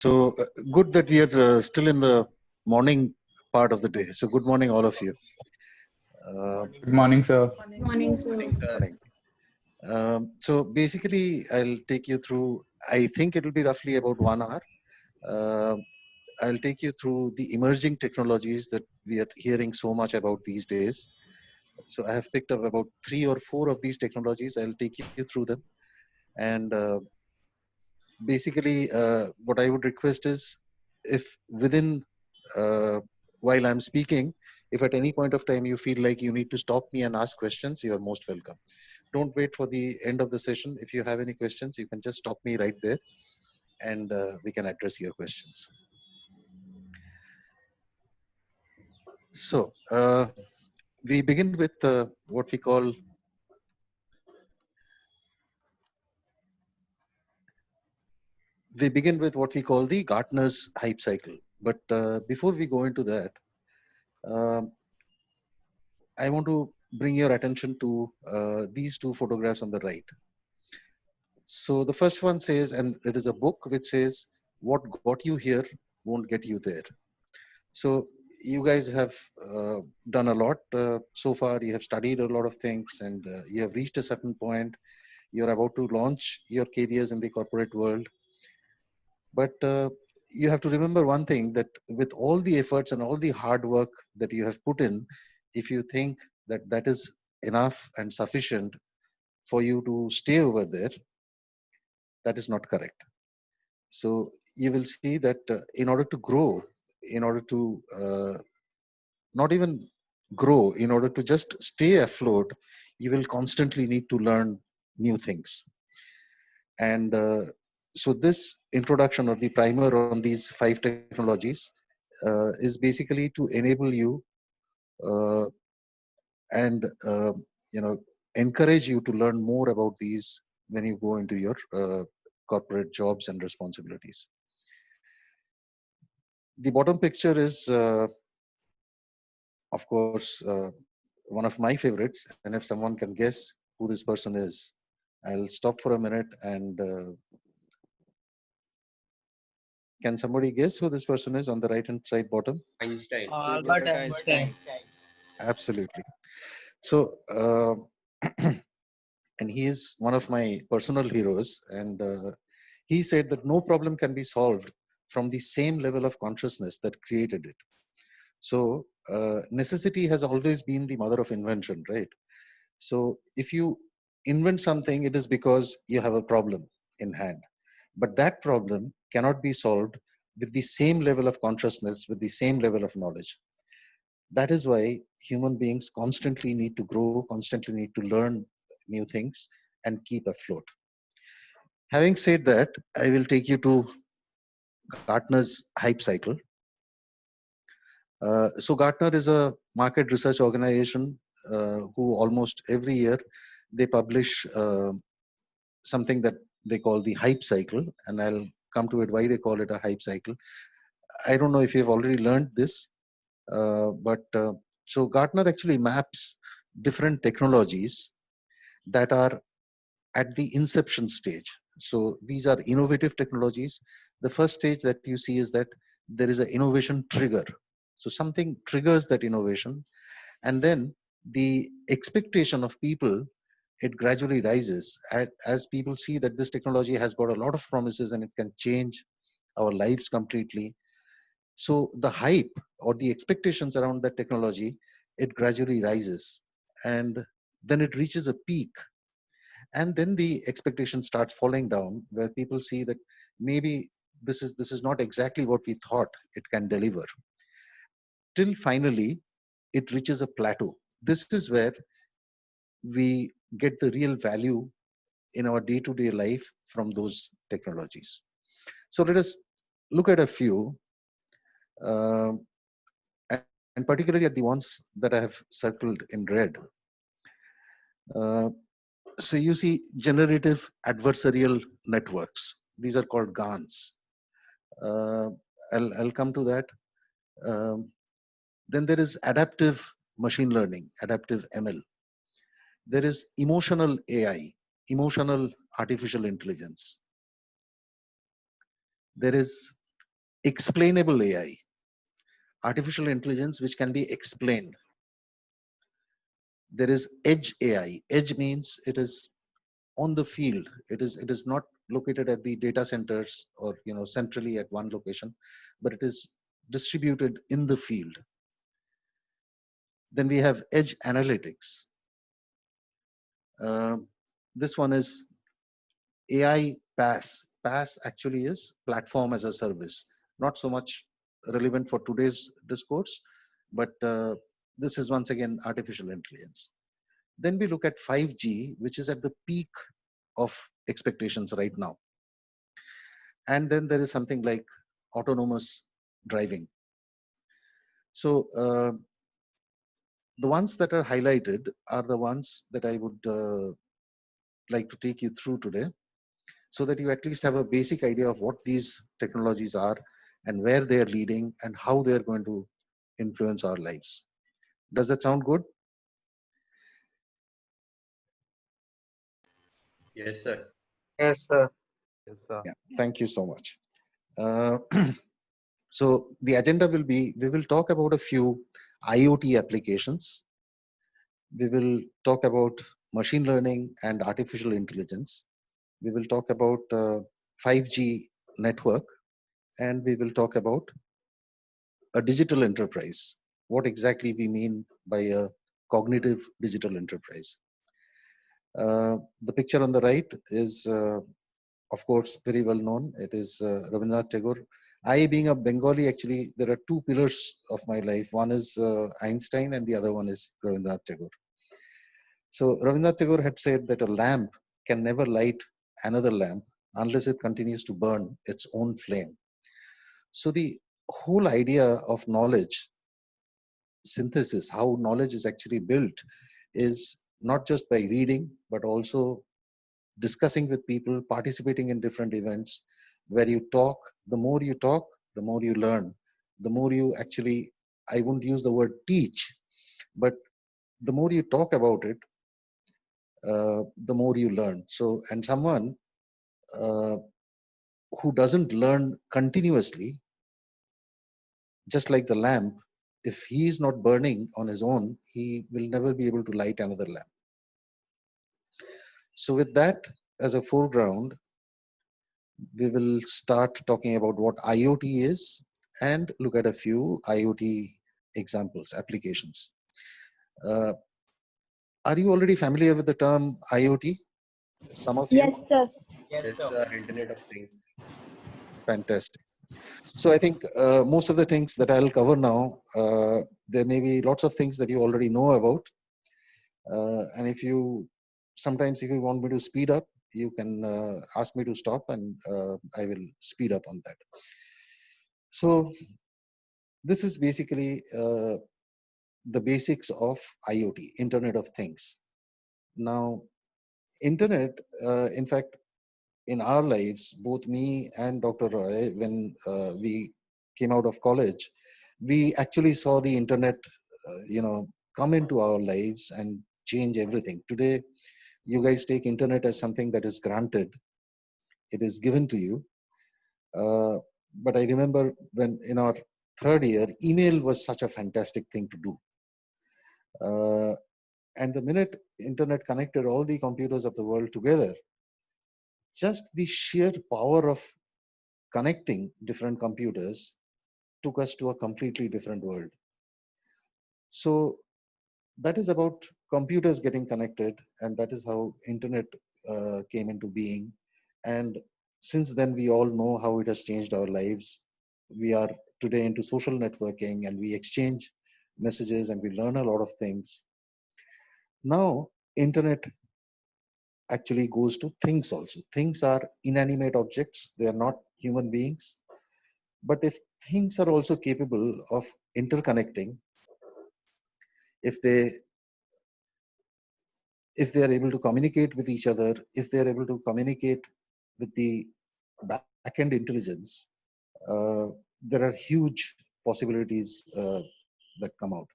So good that we are still in the morning part of the day. So good morning, all of you. Uh, Good morning, sir. Morning, sir. Morning. So basically, I'll take you through. I think it will be roughly about 1 hour. Uh, I'll take you through the emerging technologies that we are hearing so much about these days. So I have picked up about 3 or 4 of these technologies. I'll take you through them, and basically, what I would request is, if within uh, while I'm speaking, if at any point of time you feel like you need to stop me and ask questions, you are most welcome. Don't wait for the end of the session. If you have any questions, you can just stop me right there, and we can address your questions. So we begin with what we call the Gartner's hype cycle. But before we go into that, um, I want to bring your attention to these two photographs on the right. So the first one says, and it is a book which says, "What got you here won't get you there." So you guys have done a lot so far. You have studied a lot of things, and you have reached a certain point. You're about to launch your careers in the corporate world. But you have to remember one thing, that with all the efforts and all the hard work that you have put in, if you think that that is enough and sufficient for you to stay over there, that is not correct. So you will see that in order to grow, in order to not even grow, in order to just stay afloat, you will constantly need to learn new things. And so this introduction or the primer on these 5 technologies is basically to enable you uh, and encourage you to learn more about these when you go into your corporate jobs and responsibilities. The bottom picture is, of course, one of my favorites. And if someone can guess who this person is, I'll stop for a minute and can somebody guess who this person is on the right hand side bottom? Einstein. Albert Albert Einstein. Einstein. Absolutely. So, and he is one of my personal heroes. And he said that no problem can be solved from the same level of consciousness that created it. So, necessity has always been the mother of invention, right? So, if you invent something, it is because you have a problem in hand. But that problem cannot be solved with the same level of consciousness, with the same level of knowledge. That is why human beings constantly need to grow, constantly need to learn new things and keep afloat. Having said that, I will take you to Gartner's hype cycle. So Gartner is a market research organization who almost every year they publish something that they call the hype cycle, and I'll come to it why they call it a hype cycle. I don't know if you've already learned this, but so Gartner actually maps different technologies that are at the inception stage. So these are innovative technologies. The first stage that you see is that there is an innovation trigger. So something triggers that innovation, and then the expectation of people, it gradually rises as people see that this technology has got a lot of promises and it can change our lives completely. So the hype or the expectations around that technology, it gradually rises, and then it reaches a peak, and then the expectation starts falling down, where people see that maybe this is not exactly what we thought it can deliver, till finally it reaches a plateau. This is where we get the real value in our day-to-day life from those technologies. So let us look at a few, um, and particularly at the ones that I have circled in red. Uh, so you see generative adversarial networks. These are called GANs. Uh, I'll come to that. Um, then there is adaptive machine learning, adaptive ML. There is emotional AI, emotional artificial intelligence. There is explainable AI, artificial intelligence which can be explained. There is edge AI. Edge means it is on the field. It is not located at the data centers or centrally at one location, but it is distributed in the field. Then we have edge analytics. Um, this one is AI PaaS. PaaS actually is platform as a service, not so much relevant for today's discourse, but this is once again artificial intelligence. Then we look at 5G, which is at the peak of expectations right now. And then there is something like autonomous driving. So the ones that are highlighted are the ones that I would like to take you through today, so that you at least have a basic idea of what these technologies are and where they are leading and how they are going to influence our lives. Does that sound good? Yes, sir. Yes, sir. Yes, sir. Yeah, thank you so much. Uh, so the agenda will be, we will talk about a few IoT applications. We will talk about machine learning and artificial intelligence. We will talk about 5G network, and we will talk about a digital enterprise. What exactly we mean by a cognitive digital enterprise. The picture on the right is, of course, very well known. It is Rabindranath Tagore. I, being a Bengali, actually, there are two pillars of my life. One is Einstein, and the other one is Rabindranath Tagore. So Rabindranath Tagore had said that a lamp can never light another lamp unless it continues to burn its own flame. So the whole idea of knowledge synthesis, how knowledge is actually built, is not just by reading, but also discussing with people, participating in different events where you talk. The more you talk, the more you learn. The more you actually, I wouldn't use the word teach, but the more you talk about it, the more you learn. So, and someone uh, who doesn't learn continuously, just like the lamp, if he is not burning on his own, he will never be able to light another lamp. So with that as a foreground, we will start talking about what IoT is and look at a few IoT examples, applications. Uh, are you already familiar with the term IoT? Some of you? Yes, sir. Yes, Yes, sir. sir. Internet of Things. Fantastic. So I think most of the things that I'll cover now, there may be lots of things that you already know about. And if you, sometimes if you want me to speed up, you can ask me to stop, and I will speed up on that. So this is basically the basics of IoT, Internet of Things. Now, Internet, in fact, in our lives, both me and Dr. Roy, when we came out of college, we actually saw the Internet, come into our lives and change everything. Today, you guys take Internet as something that is granted. It is given to you. But I remember when in our third year, email was such a fantastic thing to do. And the minute internet connected all the computers of the world together, just the sheer power of connecting different computers took us to a completely different world. So that is about computers getting connected, and that is how internet came into being. And since then, we all know how it has changed our lives. We are today into social networking, and we exchange messages, and we learn a lot of things. Now, internet actually goes to things also. Things are inanimate objects, they are not human beings. But if things are also capable of interconnecting, if they if they are able to communicate with each other, if they are able to communicate with the back-end intelligence, there are huge possibilities that come out.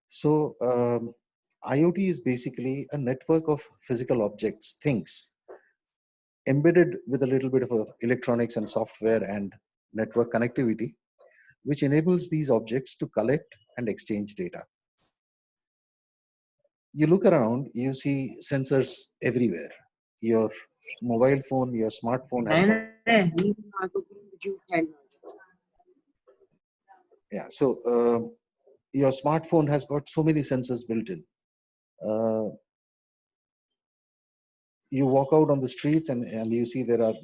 So IoT is basically a network of physical objects, things, embedded with a little bit of electronics and software and network connectivity, which enables these objects to collect and exchange data. You look around, you see sensors everywhere. Your mobile phone, your smartphone has got, yeah. So your smartphone has got so many sensors built in. Uh, you walk out on the streets and you see there are,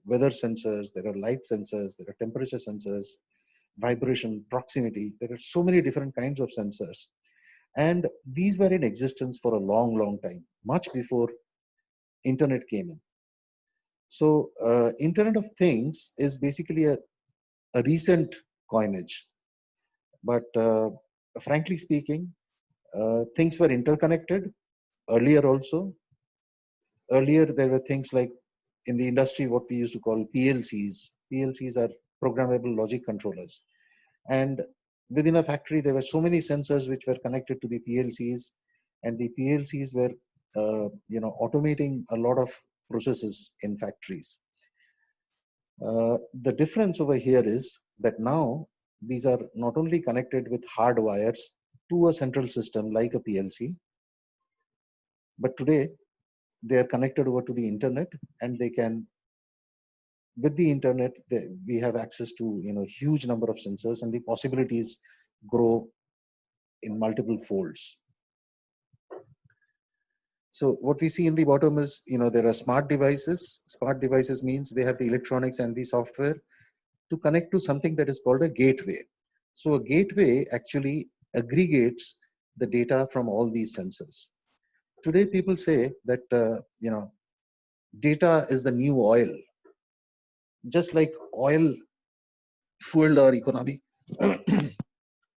weather sensors, there are light sensors, there are temperature sensors, vibration, proximity. There are so many different kinds of sensors. And these were in existence for a long, long time, much before internet came in. So Internet of Things is basically a recent coinage. But frankly speaking, things were interconnected earlier also. Earlier, there were things like in the industry, what we used to call PLCs. PLCs are programmable logic controllers. And within a factory, there were so many sensors which were connected to the PLCs, and the PLCs were, automating a lot of processes in factories. The difference over here is that now these are not only connected with hard wires to a central system like a PLC, but today they are connected over to the internet, and they can, with the internet, we have access to huge number of sensors, and the possibilities grow in multiple folds. So what we see in the bottom is, there are smart devices. Smart devices means they have the electronics and the software to connect to something that is called a gateway. So a gateway actually aggregates the data from all these sensors. Today, people say that, data is the new oil. Just like oil fueled our economy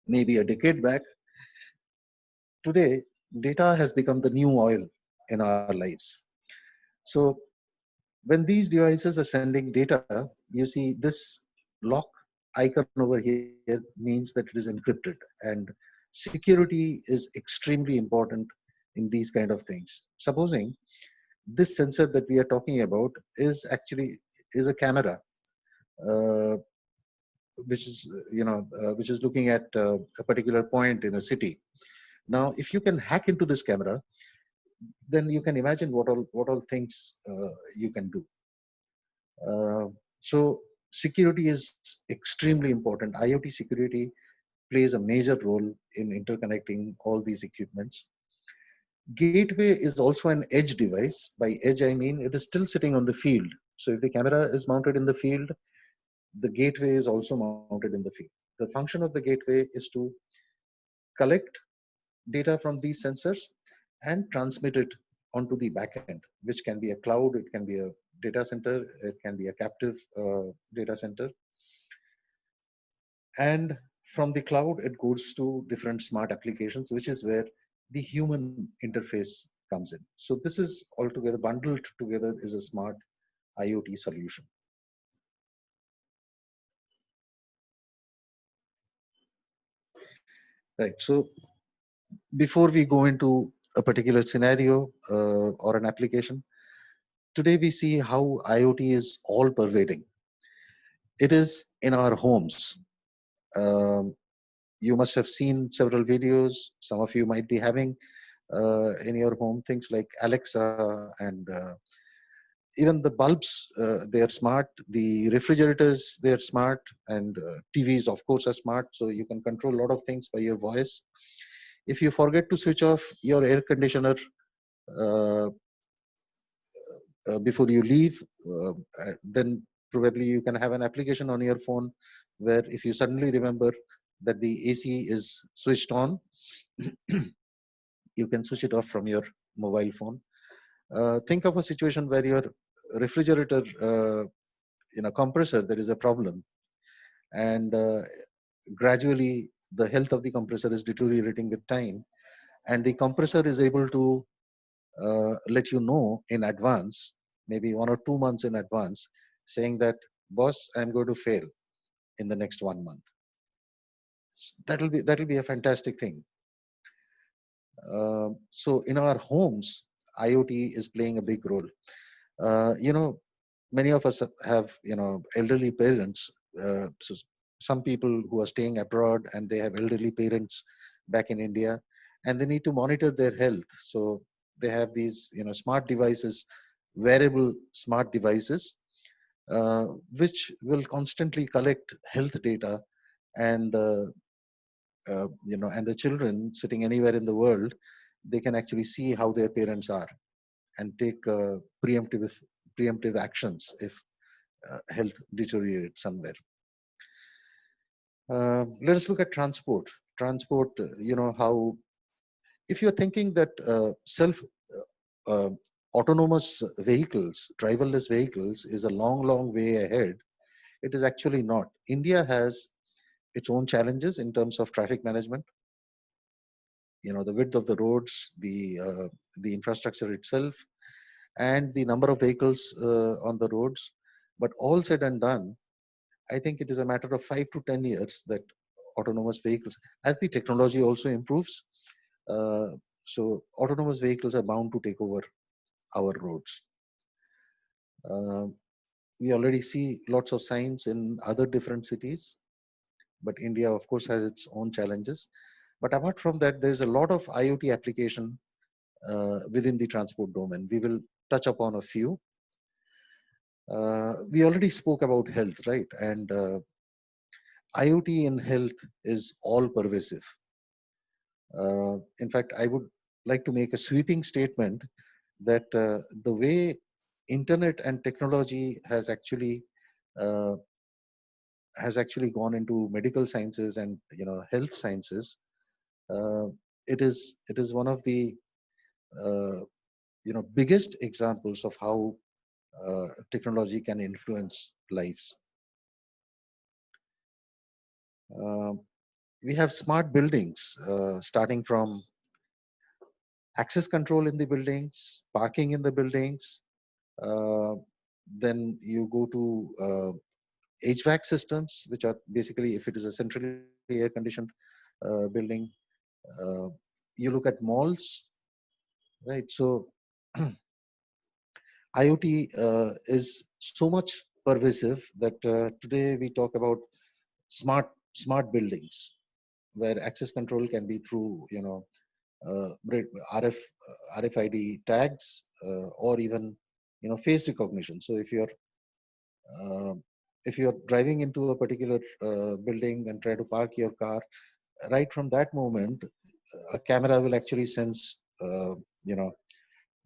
maybe a decade back, today data has become the new oil in our lives. So when these devices are sending data, you see this lock icon over here means that it is encrypted, and security is extremely important in these kind of things. Supposing this sensor that we are talking about is actually is a camera, uh, which is which is looking at a particular point in a city. Now, if you can hack into this camera, then you can imagine what all things you can do. So security is extremely important. IoT security plays a major role in interconnecting all these equipments. Gateway is also an edge device. By edge, I mean it is still sitting on the field. So if the camera is mounted in the field, the gateway is also mounted in the field. The function of the gateway is to collect data from these sensors and transmit it onto the backend, which can be a cloud, it can be a data center, it can be a captive data center. And from the cloud, it goes to different smart applications, which is where the human interface comes in. So this is altogether bundled together is a smart IoT solution. Right. So before we go into a particular scenario or an application, today we see how IoT is all pervading. It is in our homes. Um, you must have seen several videos. Some of you might be having in your home things like Alexa, and even the bulbs, they are smart. The refrigerators, they are smart, and TVs, of course, are smart. So you can control a lot of things by your voice. If you forget to switch off your air conditioner uh, before you leave, then probably you can have an application on your phone where if you suddenly remember that the AC is switched on, you can switch it off from your mobile phone. Think of a situation where your refrigerator, in a compressor, there is a problem, and gradually the health of the compressor is deteriorating with time, and the compressor is able to let you know in advance, maybe 1 or 2 months in advance, saying that, boss, I'm going to fail in the next 1 month. That'll be a fantastic thing. So in our homes, IoT is playing a big role. Many of us have elderly parents, so some people who are staying abroad and they have elderly parents back in India, and they need to monitor their health. So they have these, smart devices, wearable smart devices, which will constantly collect health data, and and the children sitting anywhere in the world, they can actually see how their parents are and take preemptive actions if health deteriorates somewhere. Let us look at transport. Transport, how, if you're thinking that self autonomous vehicles, driverless vehicles is a long, long way ahead, it is actually not. India has its own challenges in terms of traffic management. The width of the roads, the infrastructure itself, and the number of vehicles on the roads. But all said and done, I think it is a matter of 5 to 10 years that autonomous vehicles, as the technology also improves, uh, so autonomous vehicles are bound to take over our roads. Uh, we already see lots of signs in other different cities, but India, of course, has its own challenges. But apart from that, there's a lot of IoT application within the transport domain. We will touch upon a few. We already spoke about health, right? And IoT in health is all pervasive. In fact, I would like to make a sweeping statement that the way internet and technology uh, has actually gone into medical sciences and health sciences, uh, it is one of the uh, biggest examples of how technology can influence lives. Um we have smart buildings, starting from access control in the buildings, parking in the buildings. Uh, then you go to HVAC systems, which are basically, if it is a centrally air conditioned building. Uh, you look at malls, right? So IoT is so much pervasive that today we talk about smart buildings, where access control can be through RF RFID tags, or even face recognition. So uh, if you're driving into a particular building and try to park your car, right from that moment, a camera will actually sense you know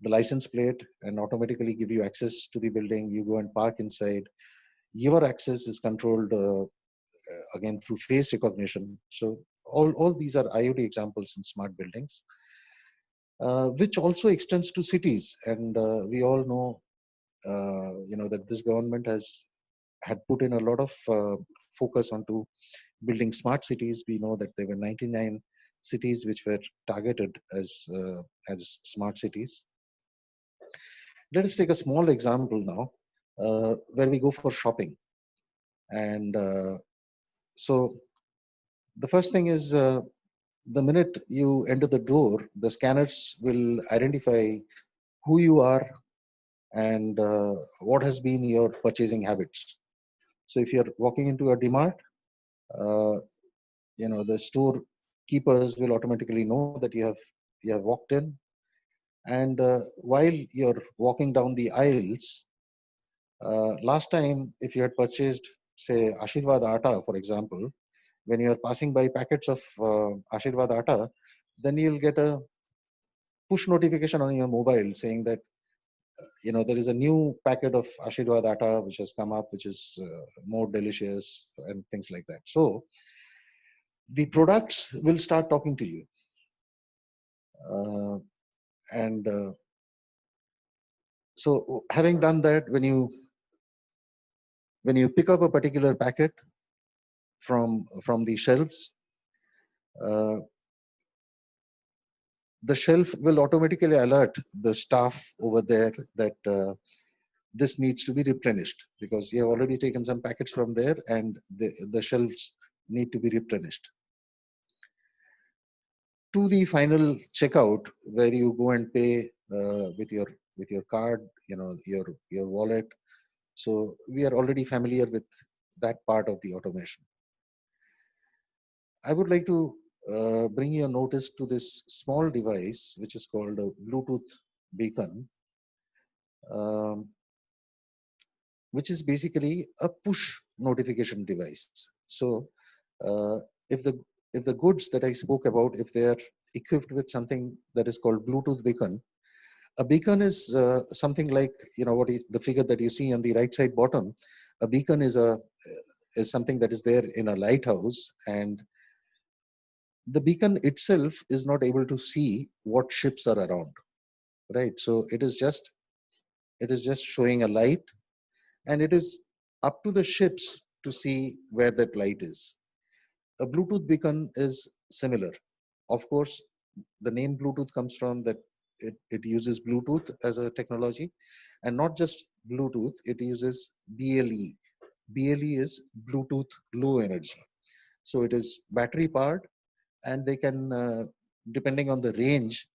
the license plate and automatically give you access to the building. You go and park inside. Your access is controlled again through face recognition. So all these are IoT examples in smart buildings, which also extends to cities. And we all know, that this government had put in a lot of focus onto building smart cities. We know that there were 99 cities which were targeted as smart cities. Let us take a small example now, where we go for shopping. And so the first thing is, the minute you enter the door, the scanners will identify who you are and what has been your purchasing habits. So if you're walking into a DMart, uh, the store keepers will automatically know that you have walked in. And while you're walking down the aisles, last time, if you had purchased, say, Ashirvad Atta, for example, when you are passing by packets of Ashirvad Atta, then you'll get a push notification on your mobile saying that there is a new packet of Ashirvad Atta which has come up, which is more delicious and things like that. So the products will start talking to you, uh, and so having done that, when you pick up a particular packet from the shelves, uh, the shelf will automatically alert the staff over there that this needs to be replenished, because you have already taken some packets from there and the shelves need to be replenished. To the final checkout, where you go and pay with your card, your wallet. So we are already familiar with that part of the automation. I would like to bring your notice to this small device, which is called a Bluetooth beacon, um, which is basically a push notification device. So uh, if the if the goods that I spoke about, if they are equipped with something that is called Bluetooth beacon, a beacon is something like, what is the figure that you see on the right side bottom. A beacon is something that is there in a lighthouse, and the beacon itself is not able to see what ships are around, right? So it is just showing a light, and it is up to the ships to see where that light is. A Bluetooth beacon is similar. Of course, the name Bluetooth comes from that it uses Bluetooth as a technology, and not just Bluetooth, it uses BLE. BLE is Bluetooth Low Energy. So it is battery powered, and they can, depending on the range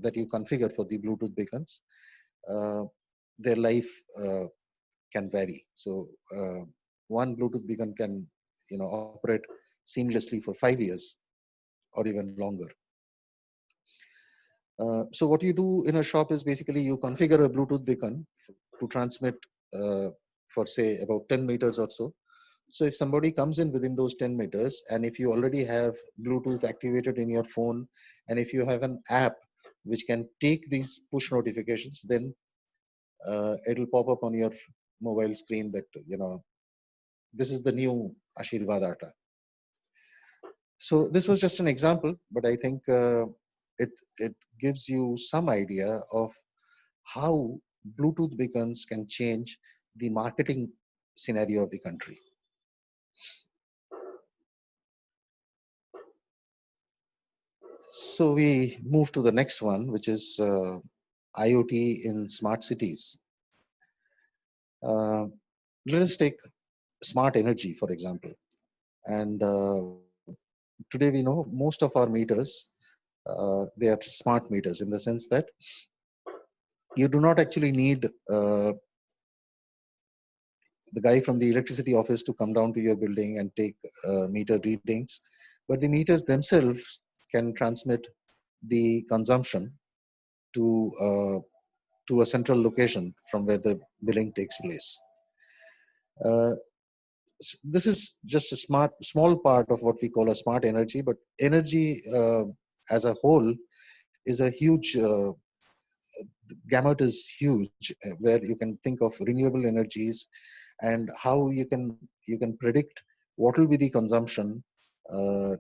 that you configure for the Bluetooth beacons, uh, their life can vary. So one Bluetooth beacon can, operate seamlessly for 5 years or even longer. So what you do in a shop is basically you configure a Bluetooth beacon to transmit for say about 10 meters or so. So if somebody comes in within those 10 meters, and if you already have Bluetooth activated in your phone, and if you have an app which can take these push notifications, then it'll pop up on your mobile screen that, this is the new Ashirvad Atta. So this was just an example, but I think it gives you some idea of how Bluetooth beacons can change the marketing scenario of the country. So we move to the next one, which is IoT in smart cities. Let us take smart energy, for example. And today we know most of our meters, they are smart meters in the sense that you do not actually need the guy from the electricity office to come down to your building and take meter readings, but the meters themselves can transmit the consumption to to a central location from where the billing takes place. Uh, this is just a small part of what we call a smart energy, but energy as a whole is a huge gamut is huge, where you can think of renewable energies and how you can predict what will be the consumption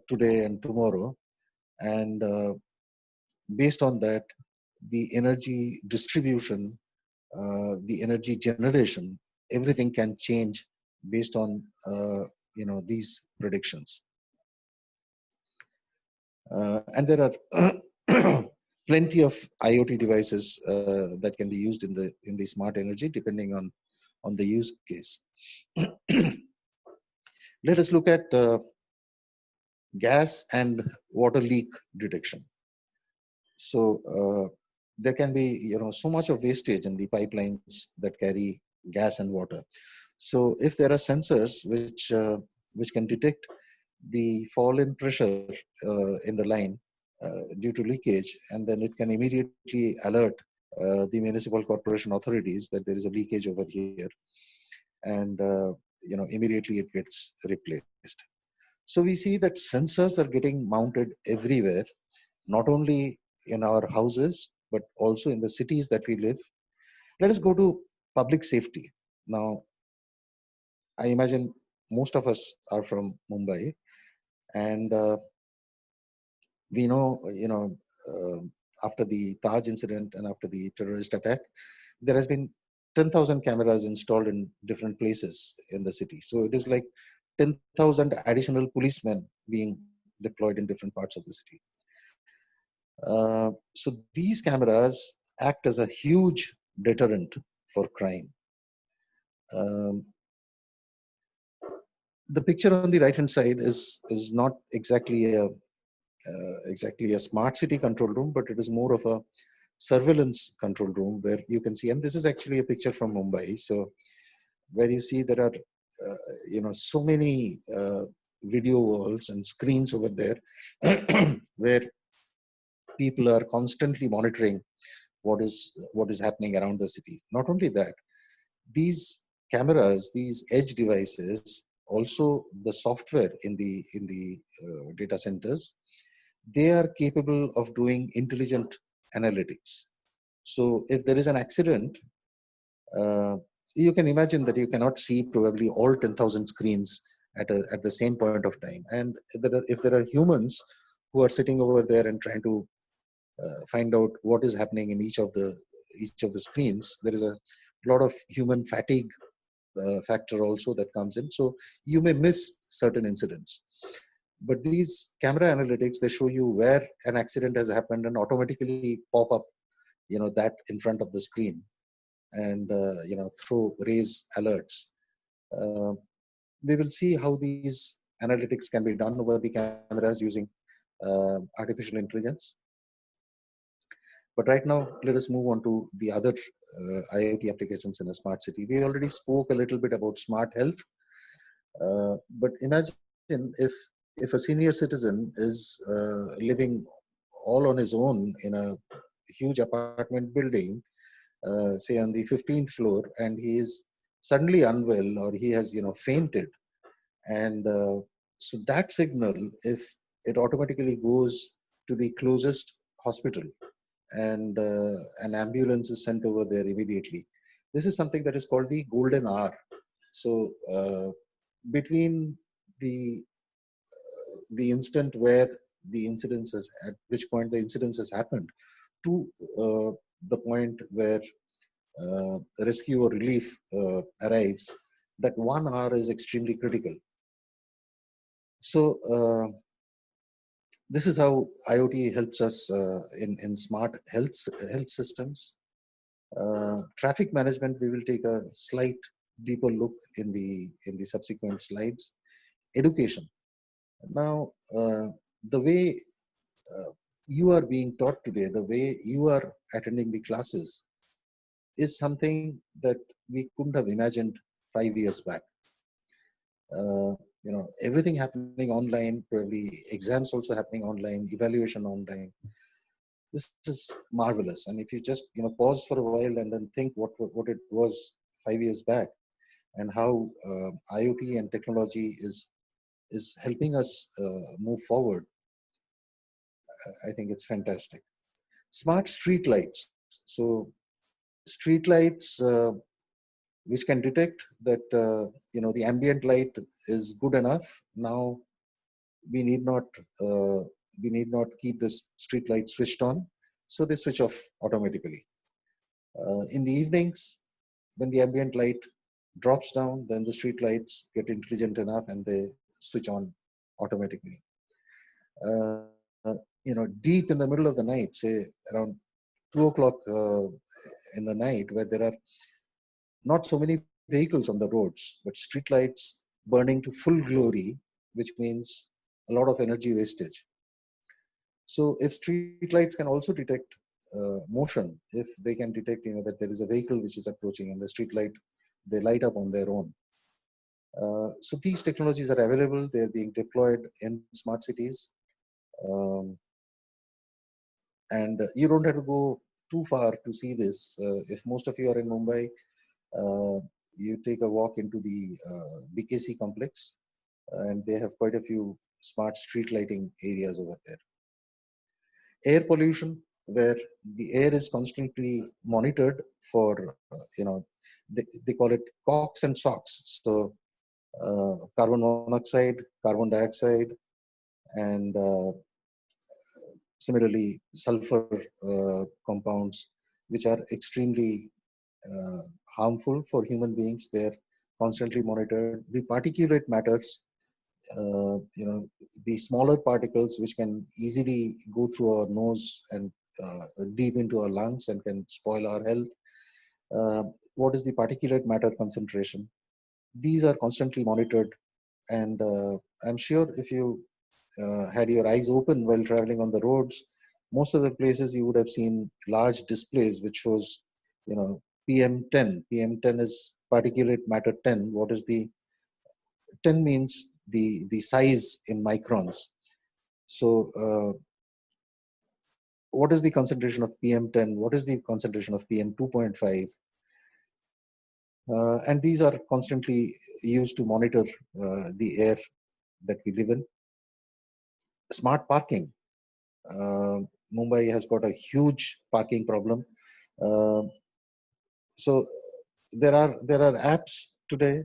today and tomorrow, and based on that, the energy distribution, the energy generation, everything can change based on these predictions. And there are plenty of IoT devices that can be used in the smart energy, depending on the use case. Let us look at gas and water leak detection. So there can be so much of wastage in the pipelines that carry gas and water. So if there are sensors which can detect the fall in pressure in the line due to leakage, and then it can immediately alert the municipal corporation authorities that there is a leakage over here, and immediately it gets replaced. So we see that sensors are getting mounted everywhere, not only in our houses but also in the cities that we live. Let us go to public safety now. I imagine most of us are from Mumbai, and we know, after the Taj incident and after the terrorist attack, there has been 10,000 cameras installed in different places in the city. So it is like 10,000 additional policemen being deployed in different parts of the city. So these cameras act as a huge deterrent for crime. Um, the picture on the right hand side is not exactly a smart city control room, but it is more of a surveillance control room, where you can see, and this is actually a picture from Mumbai. So where you see there are so many video walls and screens over there where people are constantly monitoring what is happening around the city. Not only that, these cameras, these edge devices, also the software in the data centers, they are capable of doing intelligent analytics. So if there is an accident, uh, you can imagine that you cannot see probably all 10,000 screens at the same point of time. And if there are humans who are sitting over there and trying to find out what is happening in each of the screens, there is a lot of human fatigue factor also that comes in. So you may miss certain incidents. But these camera analytics, they show you where an accident has happened and automatically pop up, that in front of the screen, and raise alerts. Uh, we will see how these analytics can be done over the cameras using artificial intelligence. But right now, let us move on to the other IoT applications in a smart city. We already spoke a little bit about smart health, but imagine if a senior citizen is living all on his own in a huge apartment building, say on the 15th floor, and he is suddenly unwell or he has fainted, and so that signal, if it automatically goes to the closest hospital, and an ambulance is sent over there immediately. This is something that is called the golden hour. So between the instant where the incidence has, at which point the incidence has happened, to the point where rescue or relief arrives, that 1 hour is extremely critical. So this is how IoT helps us in smart health systems. Traffic management, we will take a slight deeper look in the subsequent slides. Education. Now, the way you are being taught today, the way you are attending the classes, is something that we couldn't have imagined 5 years back. Everything happening online, probably exams also happening online, evaluation online. This is marvelous. And if you just pause for a while and then think what it was 5 years back, and how IoT and technology is helping us move forward, I think it's fantastic. Smart street lights. So street lights, which can detect that the ambient light is good enough. Now we need not uh, we need not keep this street light switched on, so they switch off automatically. In the evenings, when the ambient light drops down, then the street lights get intelligent enough and they switch on automatically. Uh, Deep in the middle of the night, say around 2 o'clock in the night, where there are not so many vehicles on the roads, but street lights burning to full glory, which means a lot of energy wastage. So if street lights can also detect motion, if they can detect that there is a vehicle which is approaching, and the street light, they light up on their own. So these technologies are available. They're being deployed in smart cities. Um, and you don't have to go too far to see this. If most of you are in Mumbai, you take a walk into the BKC complex, and they have quite a few smart street lighting areas over there. Air pollution, where the air is constantly monitored for, they call it COX and SOx. So carbon monoxide, carbon dioxide, and similarly sulfur compounds, which are extremely uh, harmful for human beings. They're constantly monitored. The particulate matters, the smaller particles which can easily go through our nose and deep into our lungs and can spoil our health. What is the particulate matter concentration? These are constantly monitored, and I'm sure if you had your eyes open while traveling on the roads, most of the places you would have seen large displays which shows, PM10. PM10 is particulate matter 10. What is the 10 means the size in microns. So what is the concentration of PM10? What is the concentration of PM2.5? And these are constantly used to monitor the air that we live in. Smart parking. Uh, Mumbai has got a huge parking problem. Uh, so there are apps today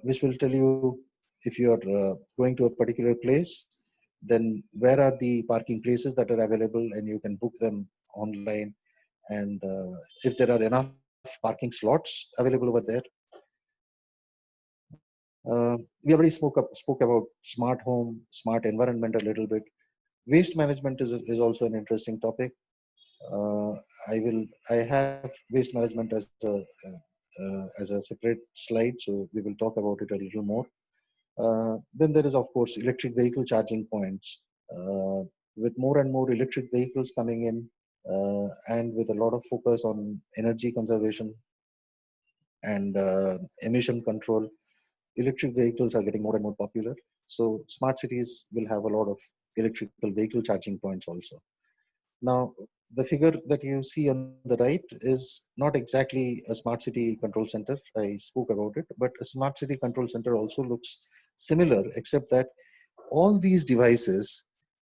which will tell you if you are going to a particular place, then where are the parking places that are available, and you can book them online. And if there are enough parking slots available over there. We already spoke about smart home, smart environment a little bit. Waste management is also an interesting topic. Uh, I have waste management as a separate slide, so we will talk about it a little more. Then there is, of course, electric vehicle charging points. With more and more electric vehicles coming in, and with a lot of focus on energy conservation and emission control, electric vehicles are getting more and more popular. So smart cities will have a lot of electrical vehicle charging points also. Now, the figure that you see on the right is not exactly a smart city control center. I spoke about it, but a smart city control center also looks similar, except that all these devices,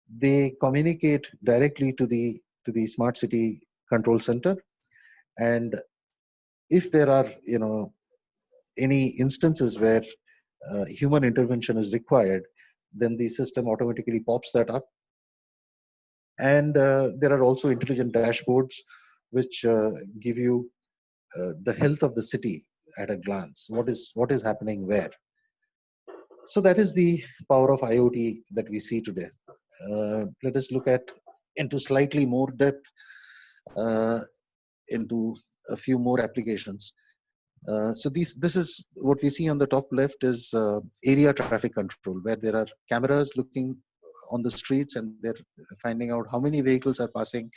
they communicate directly to the smart city control center. And if there are, any instances where human intervention is required, then the system automatically pops that up. And there are also intelligent dashboards which give you the health of the city at a glance. What is happening where? So that is the power of IoT that we see today. Let us look at into slightly more depth uh, into a few more applications. This is what we see on the top left is area traffic control, where there are cameras looking on the streets and they're finding out how many vehicles are passing.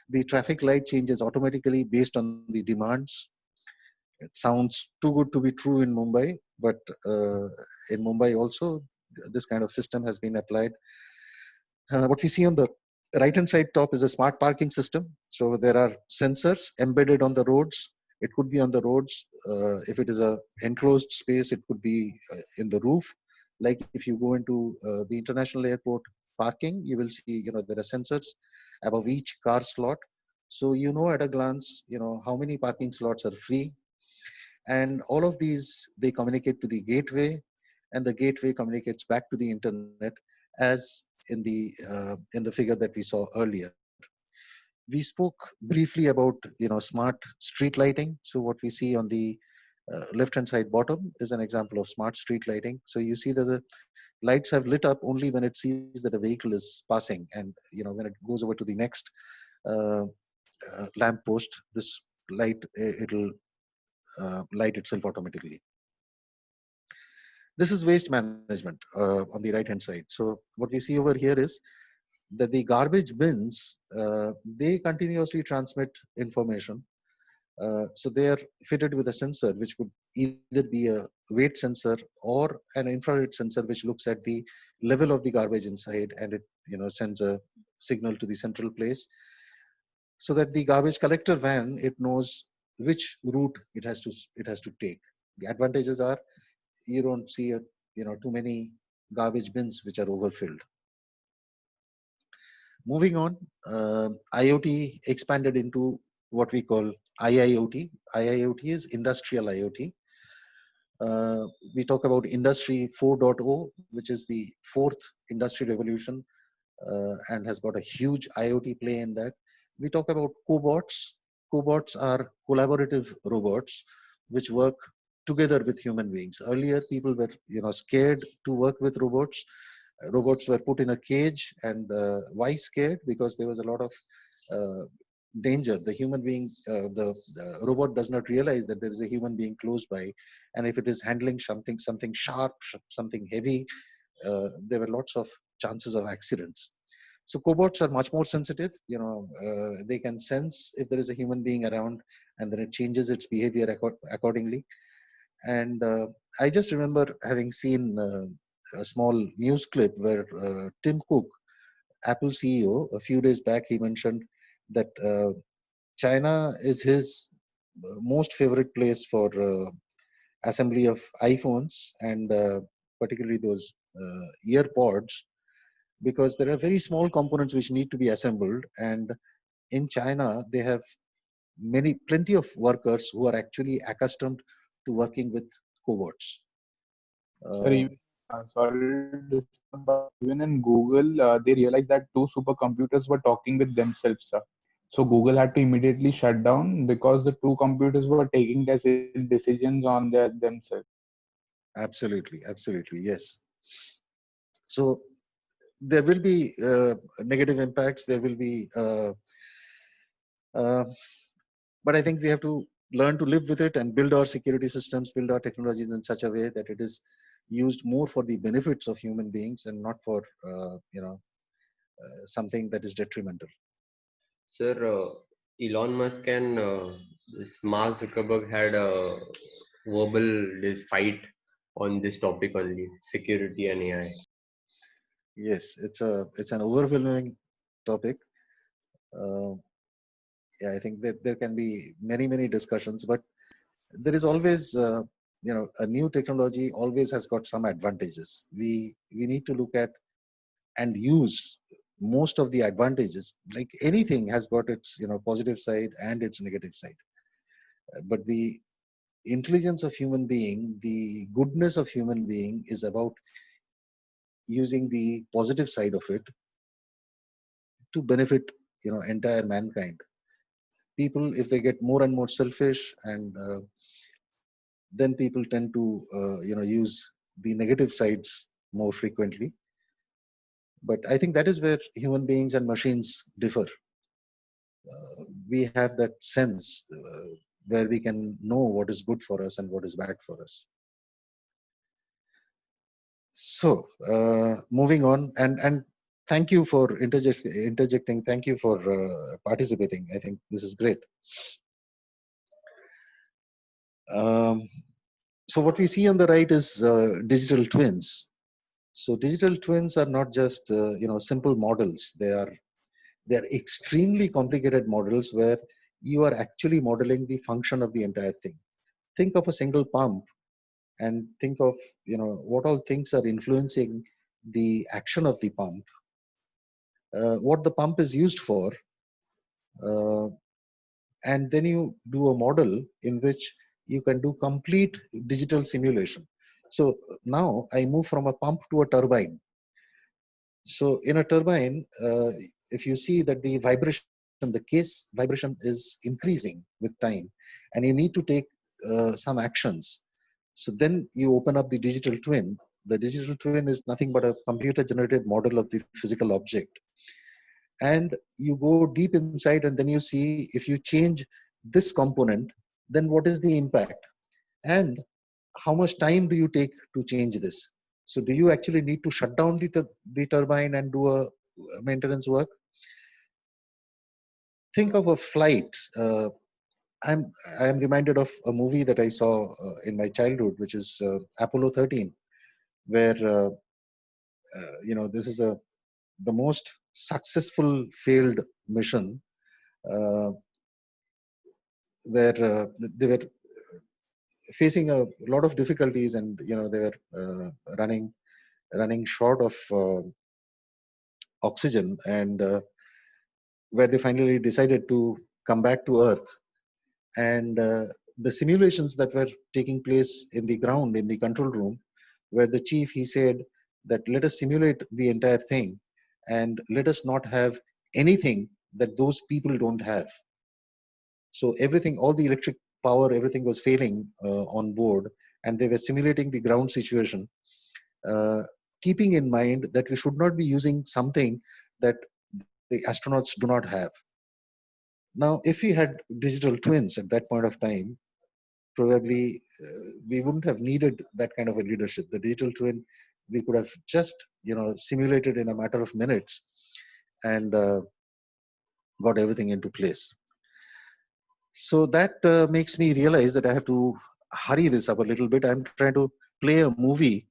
The traffic light changes automatically based on the demands. It sounds too good to be true in Mumbai, but in Mumbai also, this kind of system has been applied. What we see on the right hand side top is a smart parking system. So there are sensors embedded on the roads. It could be on the roads. If it is a enclosed space, it could be in the roof. Like if you go into the international airport parking, you will see, there are sensors above each car slot. So you know at a glance, how many parking slots are free. And all of these, they communicate to the gateway, and the gateway communicates back to the internet, as in the figure that we saw earlier. We spoke briefly about smart street lighting. So what we see on the left hand side bottom is an example of smart street lighting. So you see that the lights have lit up only when it sees that a vehicle is passing, and when it goes over to the next uh, lamp post, this light, it'll light itself automatically. This is waste management on the right hand side. So what we see over here is that the garbage bins, they continuously transmit information. So they are fitted with a sensor, which could either be a weight sensor or an infrared sensor, which looks at the level of the garbage inside, and it sends a signal to the central place, so that the garbage collector van, it knows which route it has to take. The advantages are you don't see too many garbage bins which are overfilled. Moving on, IoT expanded into what we call IIoT. IIoT is industrial IoT. We talk about Industry 4.0, which is the fourth industry revolution, and has got a huge IoT play in that. We talk about cobots. Cobots are collaborative robots which work together with human beings. Earlier, people were scared to work with robots. Robots were put in a cage, and why scared? Because there was a lot of uh, danger. The human being, the robot does not realize that there is a human being close by, and if it is handling something sharp, something heavy, there were lots of chances of accidents. So cobots are much more sensitive. They can sense if there is a human being around, and then it changes its behavior accordingly. And I just remember having seen a small news clip where Tim Cook, Apple CEO, a few days back, he mentioned that China is his most favorite place for assembly of iPhones and particularly those earpods, because there are very small components which need to be assembled. And in China, they have plenty of workers who are actually accustomed to working with cobots. Sir, Uh, even, sorry to disturb, but even in Google, they realized that two supercomputers were talking with themselves, sir. So Google had to immediately shut down because the two computers were taking decisions on themselves. Absolutely, absolutely, yes. So there will be negative impacts. There will be, uh, but I think we have to learn to live with it and build our security systems, build our technologies in such a way that it is used more for the benefits of human beings and not for something that is detrimental. Sir, Elon Musk and this Mark Zuckerberg had a fight on this topic only, security and AI. Yes, it's an overwhelming topic. Uh, yeah, I think that there can be many discussions, but there is always a new technology always has got some advantages. We need to look at and use most of the advantages. Like anything has got its positive side and its negative side. But the intelligence of human being, the goodness of human being, is about using the positive side of it to benefit entire mankind. People, if they get more and more selfish, and then people tend to use the negative sides more frequently. But I think that is where human beings and machines differ. We have that sense where we can know what is good for us and what is bad for us. So moving on, and thank you for interjecting. Thank you for participating. I think this is great. um, so what we see on the right is digital twins. So digital twins are not just simple models. They are extremely complicated models where you are actually modeling the function of the entire thing. Think of a single pump and think of what all things are influencing the action of the pump, what the pump is used for, uh, and then you do a model in which you can do complete digital simulation. So now I move from a pump to a turbine. So in a turbine, if you see that the vibration, the case vibration is increasing with time, and you need to take some actions. So then you open up the digital twin. The digital twin is nothing but a computer generated model of the physical object. And you go deep inside, and then you see if you change this component, then what is the impact? And how much time do you take to change this? So do you actually need to shut down the turbine and do a maintenance work? Think of a flight. I'm I'm reminded of a movie that I saw in my childhood, which is Apollo 13, where this is the most successful failed mission, uh, where they were facing a lot of difficulties, and they were running short of oxygen, and where they finally decided to come back to Earth. And the simulations that were taking place in the ground in the control room, where the chief, he said that let us simulate the entire thing and let us not have anything that those people don't have. So everything, all the electric power, everything was failing on board, and they were simulating the ground situation, uh, keeping in mind that we should not be using something that the astronauts do not have. Now, if we had digital twins at that point of time, probably we wouldn't have needed that kind of a leadership. The digital twin, we could have just simulated in a matter of minutes and got everything into place. So that makes me realize that I have to hurry this up a little bit. I'm trying to play a movie.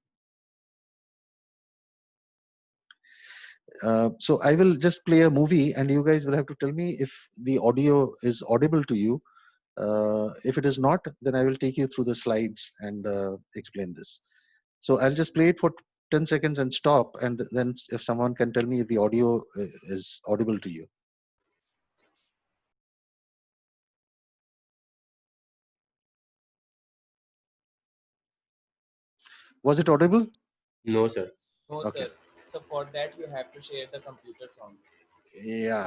So I will just play a movie and you guys will have to tell me if the audio is audible to you. If it is not, then I will take you through the slides and explain this. So I'll just play it for 10 seconds and stop, and then if someone can tell me if the audio is audible to you. Was it audible? No, sir. No, Okay. sir. So for that you have to share the computer sound. Yeah,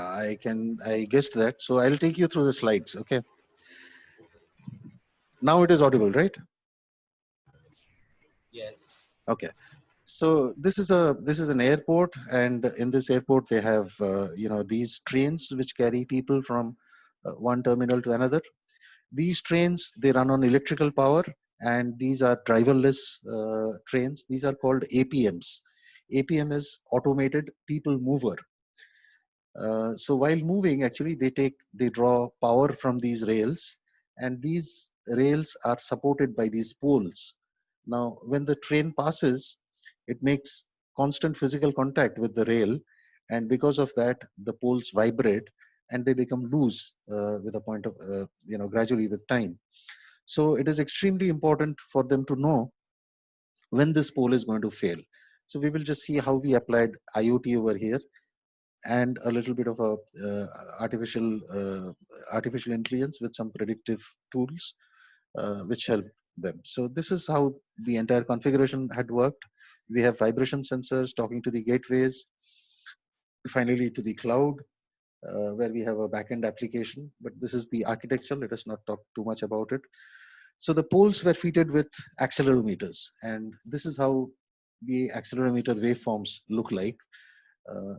I guessed that. So I'll take you through the slides. Okay. Now it is audible, right? Yes. Okay. So this is an airport, and in this airport they have these trains which carry people from one terminal to another. These trains, they run on electrical power, and these are driverless trains. These are called APMs. APM is automated people mover. So while moving, actually they draw power from these rails, and these rails are supported by these poles. Now, when the train passes, it makes constant physical contact with the rail, and because of that, the poles vibrate and they become loose with a point of gradually with time. So it is extremely important for them to know when this pole is going to fail. So we will just see how we applied IoT over here, and a little bit of a artificial intelligence with some predictive tools which help them. So this is how the entire configuration had worked. We have vibration sensors talking to the gateways, finally to the cloud, where we have a backend application. But this is the architecture. Let us not talk too much about it. So the poles were fitted with accelerometers, and this is how the accelerometer waveforms look like.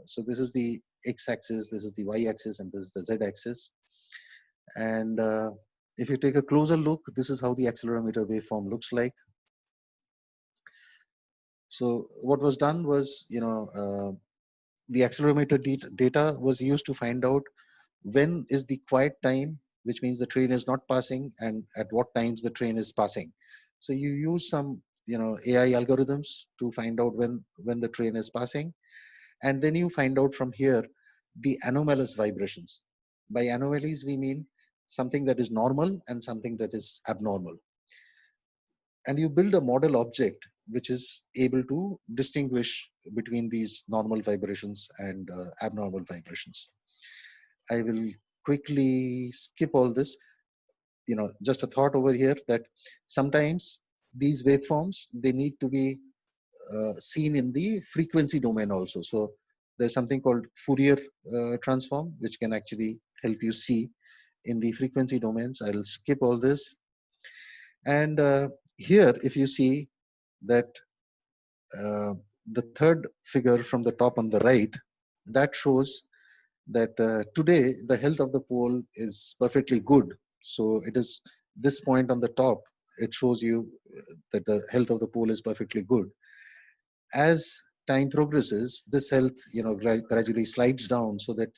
So this is the x-axis, this is the y-axis, and this is the z-axis. And if you take a closer look, this is how the accelerometer waveform looks like. So what was done was, the accelerometer data was used to find out when is the quiet time, which means the train is not passing, and at what times the train is passing. So you use some, AI algorithms to find out when the train is passing. And then you find out from here the anomalous vibrations. By anomalies, we mean something that is normal and something that is abnormal. And you build a model object which is able to distinguish between these normal vibrations and abnormal vibrations. I will quickly skip all this. Just a thought over here that sometimes these waveforms, they need to be seen in the frequency domain also. So there's something called Fourier transform, which can actually help you see in the frequency domains. I'll skip all this. And here, if you see that the third figure from the top on the right, that shows that today the health of the pole is perfectly good. So it is this point on the top, it shows you that the health of the pole is perfectly good. As time progresses, this health gradually slides down, so that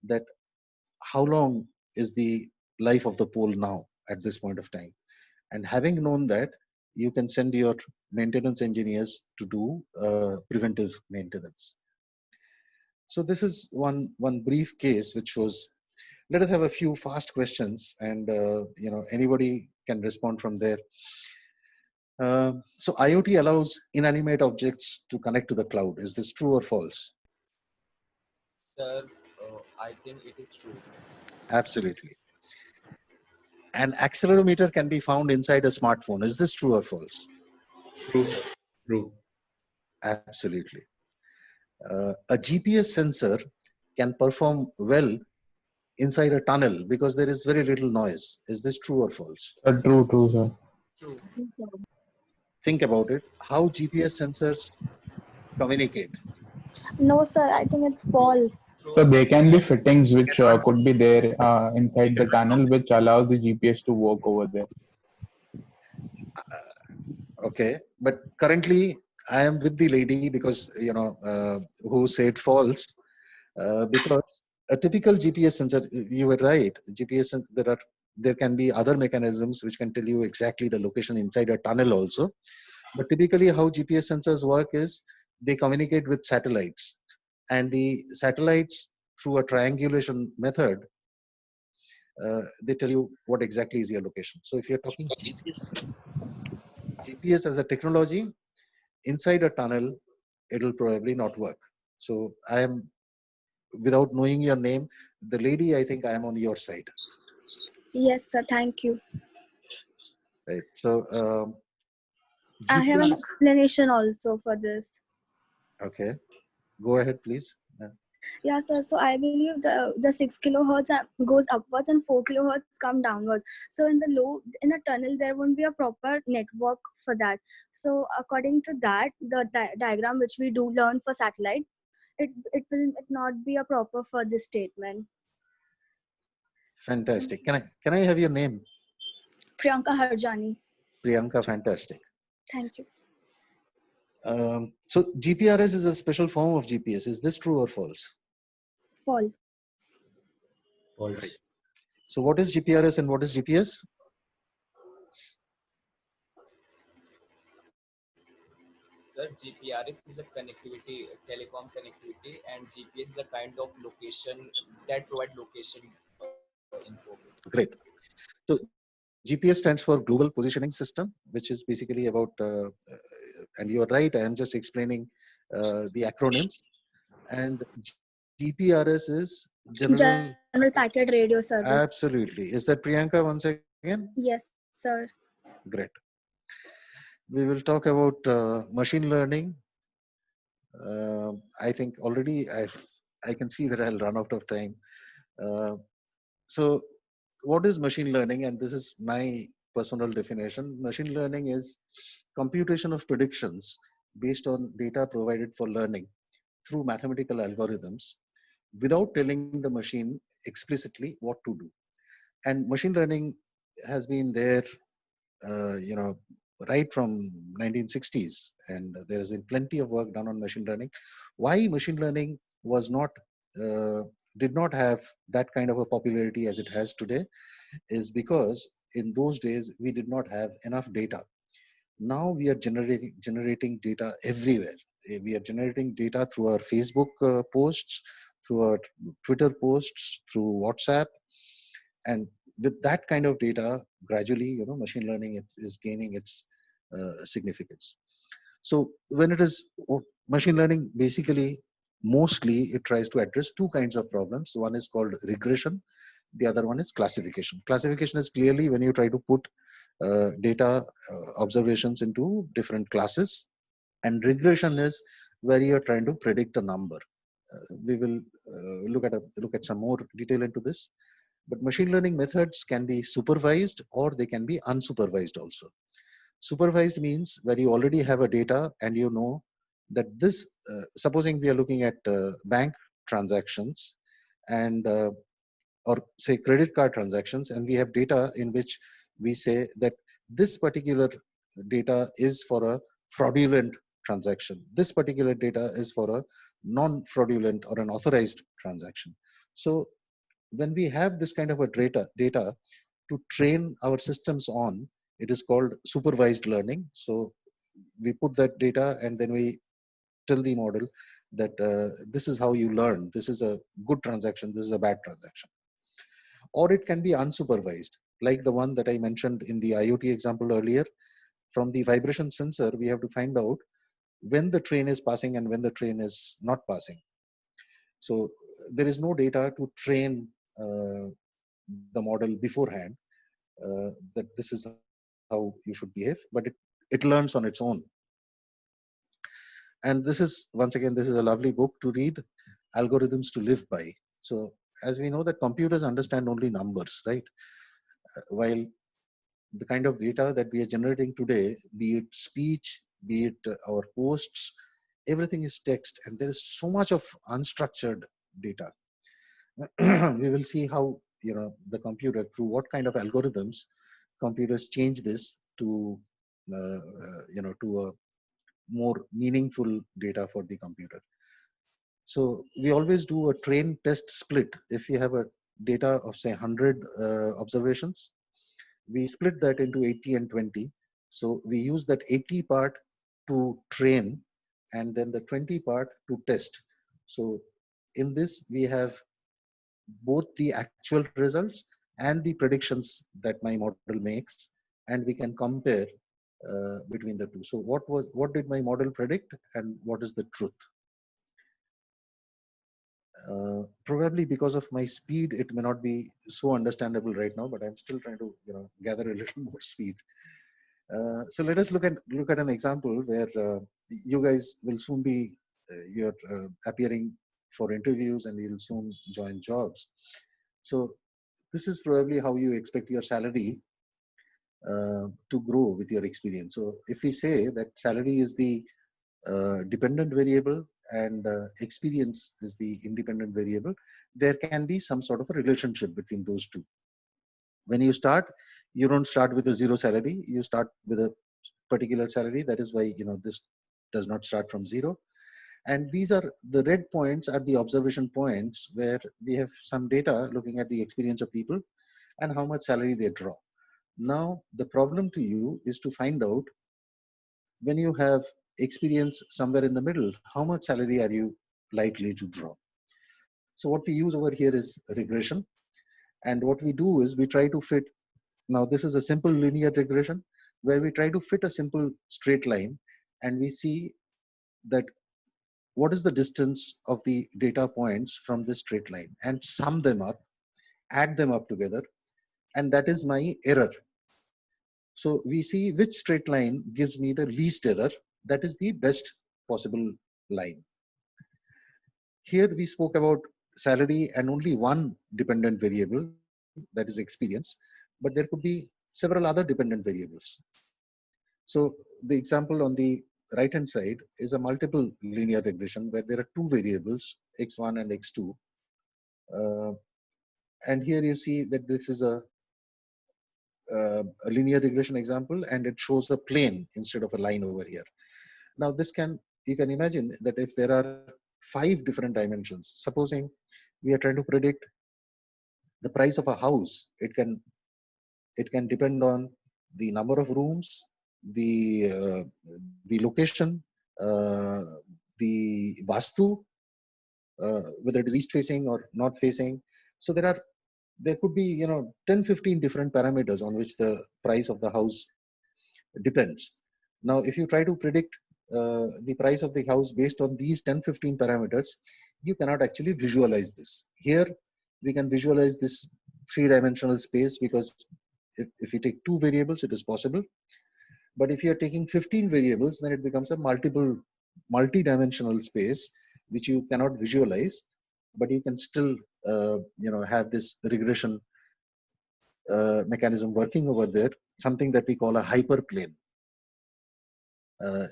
that how long is the life of the pole now at this point of time. And having known that, you can send your maintenance engineers to do preventive maintenance. So this is one brief case which shows. Let us have a few fast questions, and anybody can respond from there. So IoT allows inanimate objects to connect to the cloud. Is this true or false? Sir, I think it is true. Absolutely. An accelerometer can be found inside a smartphone. Is this true or false? True, sir. True. Absolutely. A GPS sensor can perform well inside a tunnel because there is very little noise. Is this true or false? True, sir. True. Think about it. How GPS sensors communicate. No, sir, I think it's false. True. So there can be fittings which could be there inside the tunnel, which allows the GPS to work over there. Okay, but currently I am with the lady because who said false, because a typical GPS sensor, you were right. There are There can be other mechanisms which can tell you exactly the location inside a tunnel also. But typically how GPS sensors work is they communicate with satellites, and the satellites, through a triangulation method, they tell you what exactly is your location. So if you're talking GPS as a technology inside a tunnel, it'll probably not work. So I am, without knowing your name, the lady, I think I am on your side, Yes, sir. Thank you. right? So I have an GPS, explanation also for this. okay, go ahead, please. Yeah, sir. So I believe the 6 kilohertz goes upwards and 4 kilohertz come downwards. So in a tunnel there won't be a proper network for that. So according to that, the diagram which we do learn for satellite, it will not be a proper for this statement. Fantastic. Can I have your name? Priyanka Harjani. Priyanka, fantastic. Thank you. So GPRS is a special form of GPS. Is this true or false? False. False. Right. So what is GPRS and what is GPS? Sir, GPRS is a connectivity, telecom connectivity, and GPS is a kind of location that provide location info. Great. So GPS stands for Global Positioning System, which is basically about, and you're right, I am just explaining the acronyms. And GPRS is General Packet Radio Service. Absolutely. Is that Priyanka once again? Yes, sir. Great. We will talk about machine learning. I think already I can see that I'll run out of time. So what is machine learning? And this is my personal definition. Machine learning is computation of predictions based on data provided for learning through mathematical algorithms without telling the machine explicitly what to do. And machine learning has been there, right from 1960s, and there has been plenty of work done on machine learning. Why machine learning was not did not have that kind of a popularity as it has today is because in those days we did not have enough data. Now we are generating data everywhere. We are generating data through our Facebook posts, through our Twitter posts, through WhatsApp, and with that kind of data, gradually, machine learning is gaining its significance. So when it is machine learning, basically, mostly it tries to address two kinds of problems. One is called regression. The other one is classification. Classification is clearly when you try to put data observations into different classes, and regression is where you are trying to predict a number. We will look at some more detail into this. But machine learning methods can be supervised or they can be unsupervised also. Supervised means where you already have a data and you know that this, supposing we are looking at bank transactions and or say credit card transactions, and we have data in which we say that this particular data is for a fraudulent transaction. This particular data is for a non-fraudulent or an authorized transaction. So when we have this kind of a data to train our systems on, it is called supervised learning. So we put that data and then we tell the model that this is how you learn. This is a good transaction. This is a bad transaction. Or it can be unsupervised, like the one that I mentioned in the IoT example earlier. From the vibration sensor, we have to find out when the train is passing and when the train is not passing. So there is no data to train the model beforehand that this is how you should behave, but it learns on its own. And this is, once again, this is a lovely book to read, Algorithms to Live By. So as we know that computers understand only numbers, right? While the kind of data that we are generating today, be it speech, be it our posts, everything is text, and there is so much of unstructured data. We will see how the computer, through what kind of algorithms computers change this to to a more meaningful data for the computer. So we always do a train test split. If you have a data of say 100 observations, we split that into 80 and 20. So we use that 80 part to train and then the 20 part to test. So in this, we have both the actual results and the predictions that my model makes, and we can compare between the two. So what did my model predict and what is the truth? Probably because of my speed, it may not be so understandable right now, but I'm still trying to gather a little more speed. So let us look at an example where you guys will soon be you're appearing for interviews and you'll soon join jobs. So this is probably how you expect your salary to grow with your experience. So if we say that salary is the dependent variable and experience is the independent variable, there can be some sort of a relationship between those two. When you start, you don't start with a zero salary, you start with a particular salary. That is why this does not start from zero. And these are the red points are the observation points where we have some data looking at the experience of people and how much salary they draw. Now the problem to you is to find out, when you have experience somewhere in the middle, how much salary are you likely to draw? So what we use over here is regression. And what we do is we try to fit, now this is a simple linear regression where we try to fit a simple straight line and we see that what is the distance of the data points from this straight line and sum them up, add them up together, and that is my error. So we see which straight line gives me the least error. That is the best possible line. Here we spoke about salary and only one dependent variable, that is experience, but there could be several other dependent variables. So the example on the right hand side is a multiple linear regression where there are two variables, x1 and x2. And here you see that this is a linear regression example, and it shows a plane instead of a line over here. Now this you can imagine that if there are 5 different dimensions, supposing we are trying to predict the price of a house, it can depend on the number of rooms, the location, the vastu, whether it is east facing or north facing. So there could be 10-15 different parameters on which the price of the house depends. Now if you try to predict the price of the house based on these 10-15 parameters, you cannot actually visualize this. Here we can visualize this 3-dimensional space because if you take 2 variables, it is possible. But if you are taking 15 variables, then it becomes a multi-dimensional space which you cannot visualize, but you can still have this regression mechanism working over there, something that we call a hyperplane.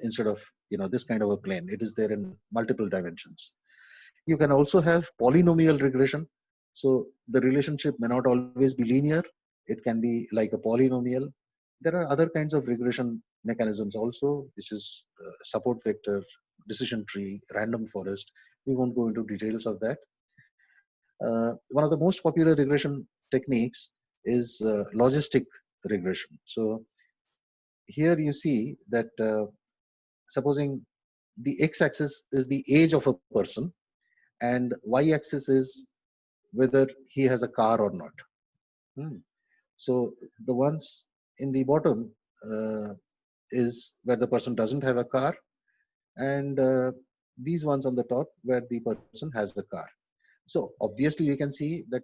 Instead of this kind of a plane, it is there in multiple dimensions. You can also have polynomial regression. So the relationship may not always be linear, it can be like a polynomial. There are other kinds of regression mechanisms also, which is support vector, decision tree, random forest. We won't go into details of that. One of the most popular regression techniques is logistic regression. So here you see that supposing the x-axis is the age of a person and y-axis is whether he has a car or not. So the ones in the bottom is where the person doesn't have a car, and these ones on the top where the person has the car. So obviously you can see that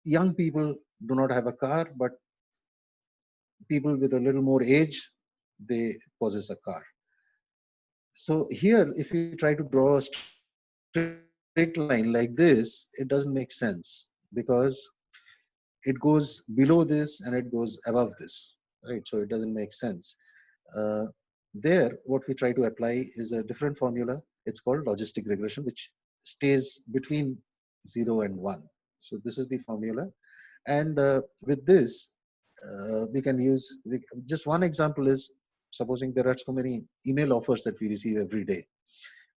young people do not have a car, but people with a little more age, they possess a car. So here, if you try to draw a straight line like this, it doesn't make sense because it goes below this and it goes above this, right? So it doesn't make sense. There, what we try to apply is a different formula. It's called logistic regression, which stays between 0 and 1. So this is the formula. And with this, we can use, just one example is, supposing there are so many email offers that we receive every day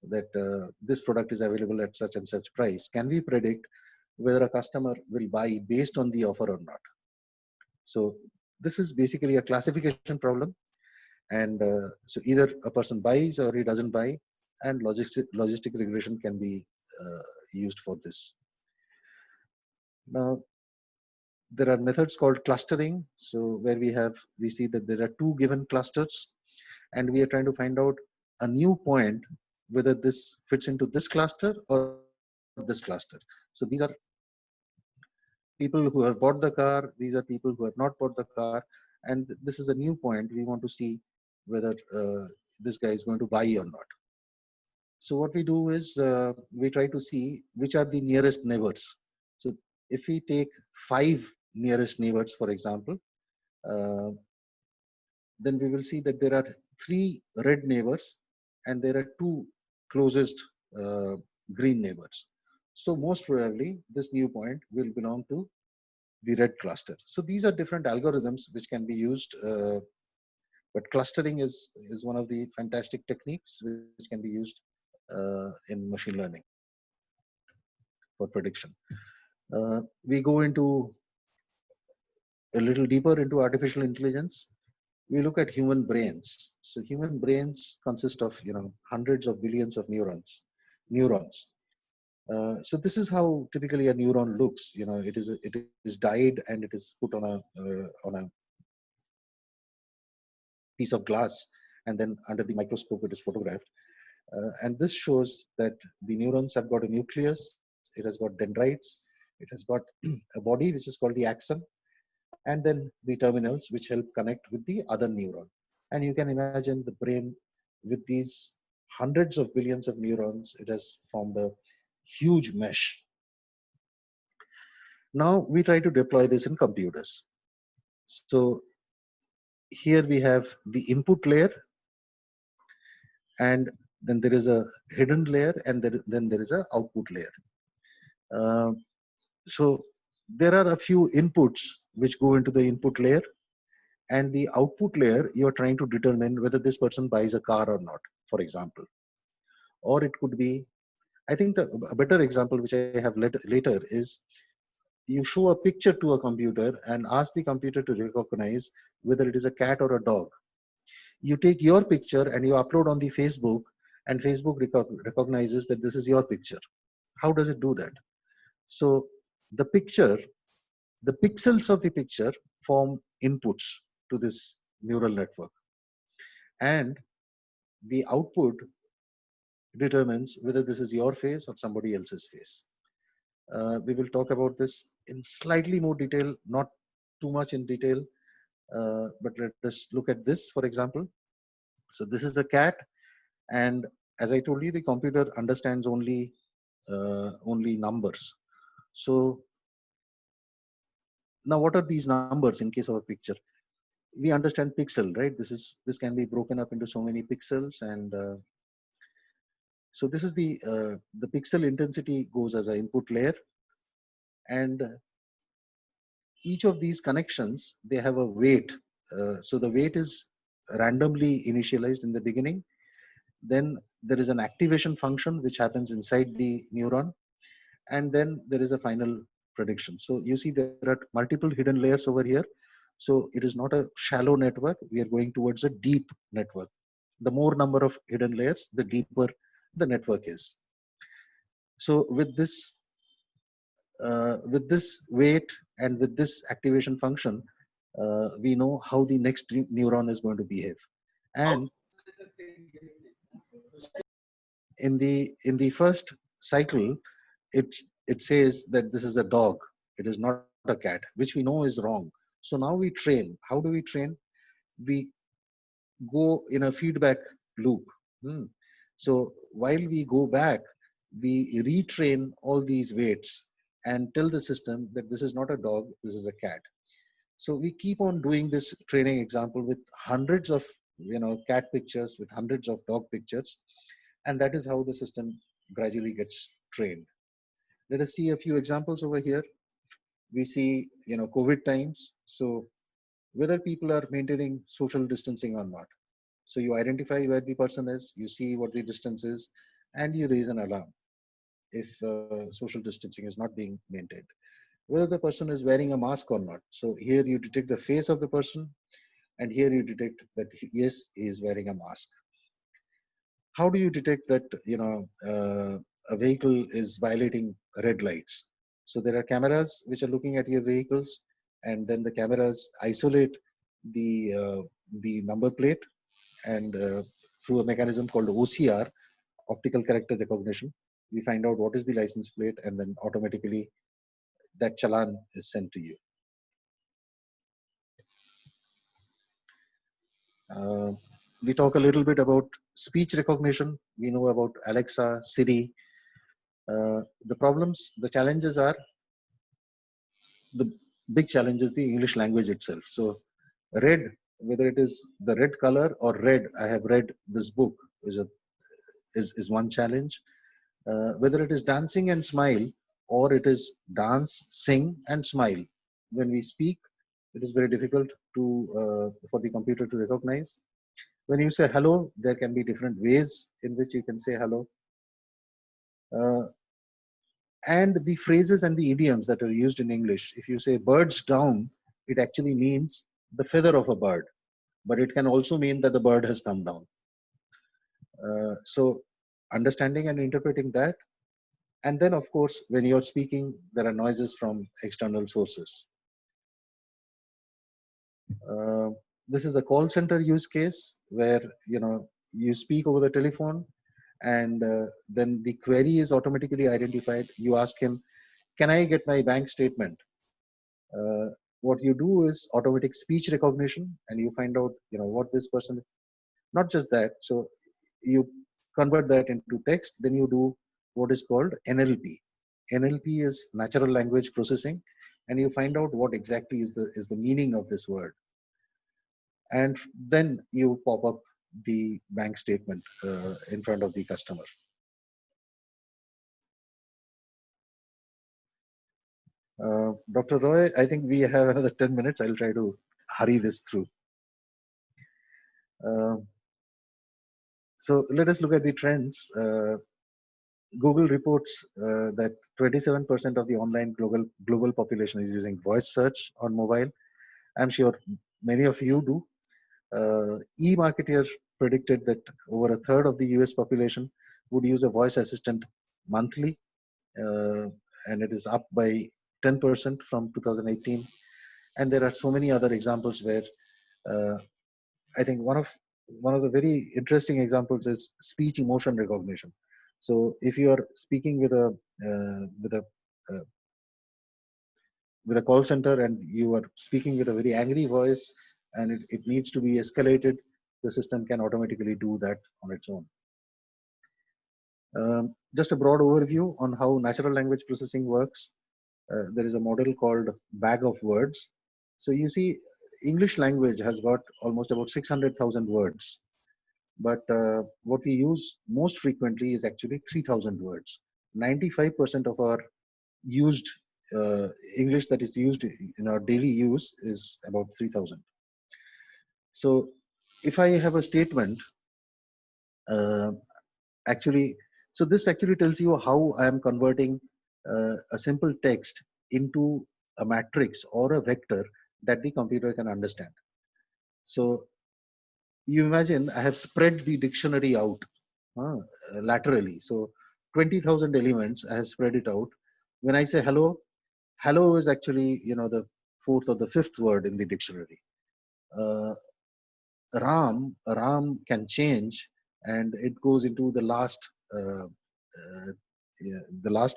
that this product is available at such and such price. Can we predict whether a customer will buy based on the offer or not. So this is basically a classification problem. And so either a person buys or he doesn't buy, and logistic regression can be used for this. Now, there are methods called clustering. So where we see that there are two given clusters, and we are trying to find out a new point, whether this fits into this cluster or this cluster. So these are people who have bought the car, these are people who have not bought the car, and this is a new point. We want to see whether this guy is going to buy or not. So what we do is we try to see which are the nearest neighbors. So if we take 5 nearest neighbors, for example, uh, then we will see that there are 3 red neighbors and there are 2 closest green neighbors. So most probably this new point will belong to the red cluster. So these are different algorithms which can be used, but clustering is one of the fantastic techniques which can be used in machine learning for prediction. We go into a little deeper into artificial intelligence. We look at human brains. So human brains consist of hundreds of billions of neurons. So this is how typically a neuron looks. It is dyed and it is put on a piece of glass, and then under the microscope it is photographed. And this shows that the neurons have got a nucleus, it has got dendrites, it has got a body which is called the axon, and then the terminals which help connect with the other neuron. And you can imagine the brain with these hundreds of billions of neurons, it has formed a huge mesh. Now we try to deploy this in computers. So here we have the input layer, and then there is a hidden layer, and then there is a output layer. So there are a few inputs which go into the input layer, and the output layer you are trying to determine whether this person buys a car or not, for example. Or it could be, I think a better example which I have later is you show a picture to a computer and ask the computer to recognize whether it is a cat or a dog. You take your picture and you upload on the Facebook, and Facebook recognizes that this is your picture. How does it do that? So the pixels of the picture form inputs to this neural network, and the output determines whether this is your face or somebody else's face. We will talk about this in slightly more detail, not too much in detail, but let us look at this, for example. So this is a cat, and as I told you, the computer understands only numbers. So now what are these numbers in case of a picture? We understand pixel, right? This can be broken up into so many pixels, and so this is the pixel intensity goes as an input layer, and each of these connections, they have a weight. So the weight is randomly initialized in the beginning. Then there is an activation function which happens inside the neuron, and then there is a final prediction. So you see there are multiple hidden layers over here. So it is not a shallow network. We are going towards a deep network. The more number of hidden layers, the deeper the network is. So with this weight and with this activation function, we know how the next neuron is going to behave. And in the first cycle, it says that this is a dog, it is not a cat, which we know is wrong. So now we train. How do we train? We go in a feedback loop. So while we go back, we retrain all these weights and tell the system that this is not a dog, this is a cat. So we keep on doing this training example with hundreds of cat pictures, with hundreds of dog pictures, and that is how the system gradually gets trained. Let us see a few examples over here. We see COVID times. So whether people are maintaining social distancing or not. So you identify where the person is, you see what the distance is, and you raise an alarm. if social distancing is not being maintained. Whether the person is wearing a mask or not. So here you detect the face of the person, and here you detect that yes, he is wearing a mask. How do you detect that a vehicle is violating red lights? So there are cameras which are looking at your vehicles, and then the cameras isolate the number plate, and through a mechanism called OCR, optical character recognition, we find out what is the license plate, and then automatically that challan is sent to you. We talk a little bit about speech recognition. We know about Alexa, Siri. The challenges are, the big challenge is the English language itself. So red, whether it is the red color or red, I have read this book, is one challenge. Whether it is dancing and smile, or it is dance, sing, and smile. When we speak, it is very difficult for the computer to recognize. When you say hello, there can be different ways in which you can say hello. And the phrases and the idioms that are used in English. If you say birds down, it actually means the feather of a bird, but it can also mean that the bird has come down. So understanding and interpreting that. And then, of course, when you're speaking, there are noises from external sources. This is a call center use case where you speak over the telephone, and then the query is automatically identified. You ask him, "Can I get my bank statement?" What you do is automatic speech recognition, and you find out what this person. Not just that, so you convert that into text. Then you do what is called NLP. NLP is natural language processing, and you find out what exactly is the meaning of this word, and then you pop up the bank statement in front of the customer. Dr. Roy, I think we have another 10 minutes. I'll try to hurry this through. So let us look at the trends. Google reports that 27% of the online global population is using voice search on mobile. I'm sure many of you do. eMarketer predicted that over a third of the US population would use a voice assistant monthly, and it is up by 10% from 2018. And there are so many other examples where I think one of the very interesting examples is speech emotion recognition. So if you are speaking with a call center, and you are speaking with a very angry voice, and it needs to be escalated, the system can automatically do that on its own. Just a broad overview on how natural language processing works. There is a model called bag of words. So you see, English language has got almost about 600,000 words. But what we use most frequently is actually 3,000 words. 95% of our used English that is used in our daily use is about 3,000. So if I have a statement, so this actually tells you how I am converting a simple text into a matrix or a vector that the computer can understand. So you imagine I have spread the dictionary out laterally. So 20,000 elements, I have spread it out. When I say hello, hello is actually the fourth or the fifth word in the dictionary. Ram can change, and it goes into the last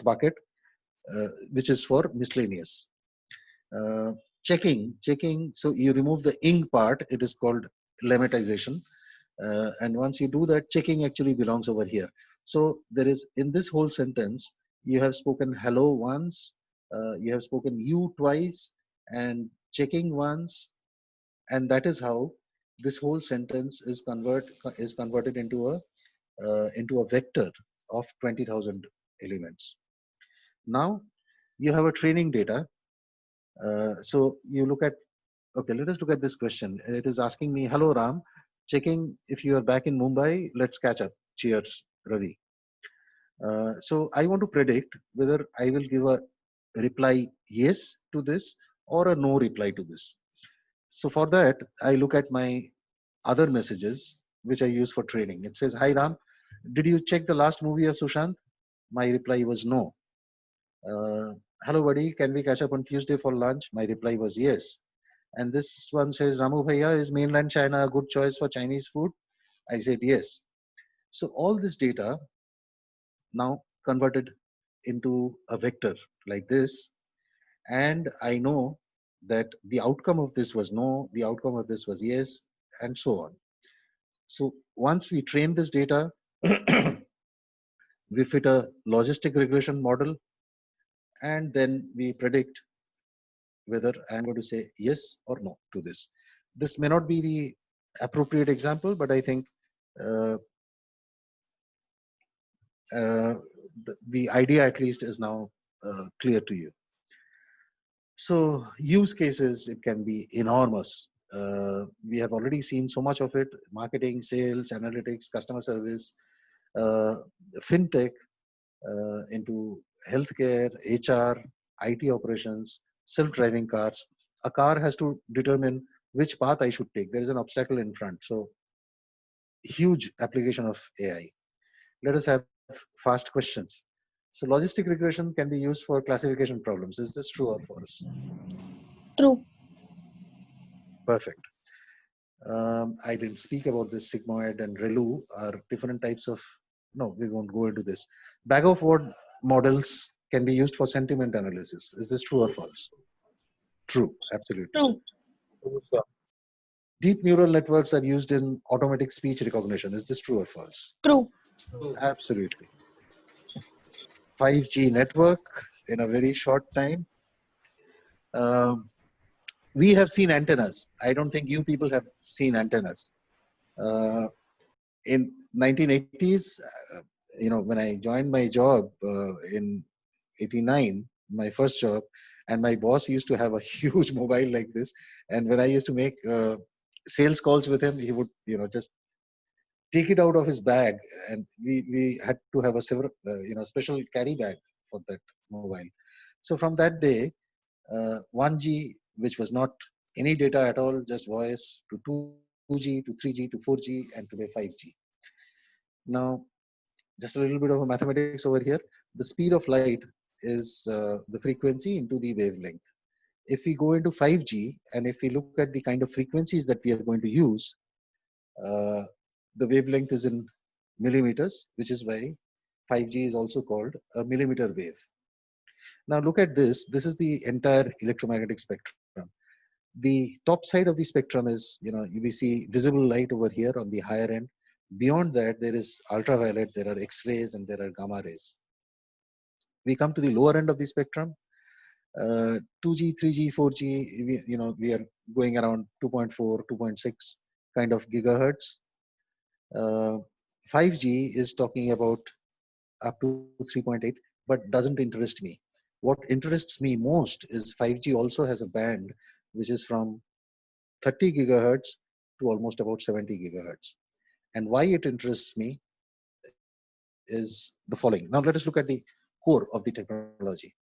bucket, which is for miscellaneous. Checking. So you remove the ing part. It is called lemmatization. And once you do that, checking actually belongs over here. So there is, in this whole sentence, you have spoken hello once, you have spoken you twice, and checking once, and that is how this whole sentence is converted into a vector of 20,000 elements. Now you have a training data. So you look at, okay, let us look at this question. It is asking me, hello Ram, checking if you are back in Mumbai, let's catch up. Cheers, Ravi. So I want to predict whether I will give a reply yes to this or a no reply to this. So for that, I look at my other messages, which I use for training. It says, "Hi Ram, did you check the last movie of Sushant?" My reply was no. "Hello buddy, can we catch up on Tuesday for lunch?" My reply was yes. And this one says, "Ramu Bhaiya, is mainland China a good choice for Chinese food?" I said yes. So all this data now converted into a vector like this, and I know that the outcome of this was no, the outcome of this was yes, and so on. So once we train this data, we fit a logistic regression model, and then we predict whether I'm going to say yes or no to this. This may not be the appropriate example, but I think uh, the idea at least is now clear to you. So use cases, it can be enormous. We have already seen so much of it: marketing, sales, analytics, customer service, uh, fintech, into healthcare, HR, IT operations, self-driving cars. A car has to determine which path I should take. There is an obstacle in front. So huge application of AI. Let us have fast questions. So logistic regression can be used for classification problems. Is this true or false? True. Perfect. I didn't speak about this. Sigmoid and ReLU are different types of, no, we won't go into this. Bag of word models can be used for sentiment analysis. Is this true or false? True, absolutely. True. Deep neural networks are used in automatic speech recognition. Is this true or false? True. Absolutely. 5G network in a very short time. Um, we have seen antennas. I don't think you people have seen antennas. Uh, in 1980s, when I joined my job in 89, my first job, and my boss used to have a huge mobile like this. And when I used to make sales calls with him, he would, just take it out of his bag, and we had to have a special carry bag for that mobile. So from that day, 1G, which was not any data at all, just voice, to 2G to 3G to 4G and today 5G. Now, just a little bit of a mathematics over here. The speed of light is the frequency into the wavelength. If we go into 5G and if we look at the kind of frequencies that we are going to use, uh, the wavelength is in millimeters, which is why 5G is also called a millimeter wave. Now look at this. This is the entire electromagnetic spectrum. The top side of the spectrum is, we see visible light over here on the higher end. Beyond that, there is ultraviolet, there are X-rays, and there are gamma rays. We come to the lower end of the spectrum. 2G, 3G, 4G, we are going around 2.4, 2.6 kind of gigahertz. 5G is talking about up to 3.8, but doesn't interest me. What interests me most is 5G also has a band which is from 30 gigahertz to almost about 70 gigahertz. And why it interests me is the following. Now let us look at the core of the technology.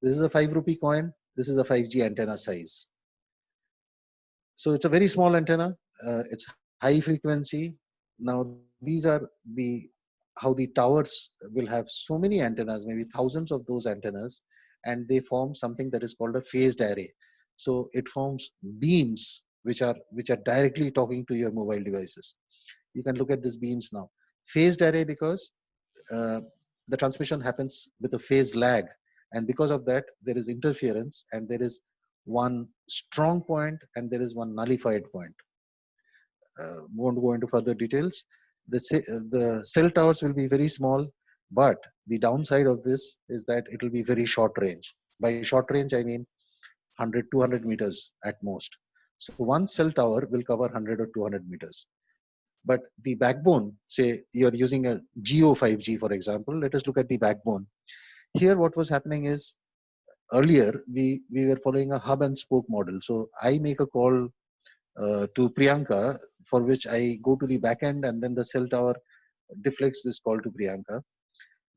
This is a 5 rupee coin. This is a 5G antenna size. So it's a very small antenna. It's high frequency. Now these are how the towers will have so many antennas, maybe thousands of those antennas, and they form something that is called a phased array. So it forms beams which are directly talking to your mobile devices. You can look at these beams now. Phased array because the transmission happens with a phase lag, and because of that there is interference, and there is one strong point and there is one nullified point. Won't go into further details. The cell towers will be very small, but the downside of this is that it will be very short range. By short range I mean 100 200 meters at most. So one cell tower will cover 100 or 200 meters. But the backbone, say you're using a Geo 5G, for example, let us look at the backbone. Here what was happening is, earlier we were following a hub and spoke model. So I make a call to Priyanka, for which I go to the back end, and then the cell tower deflects this call to Priyanka.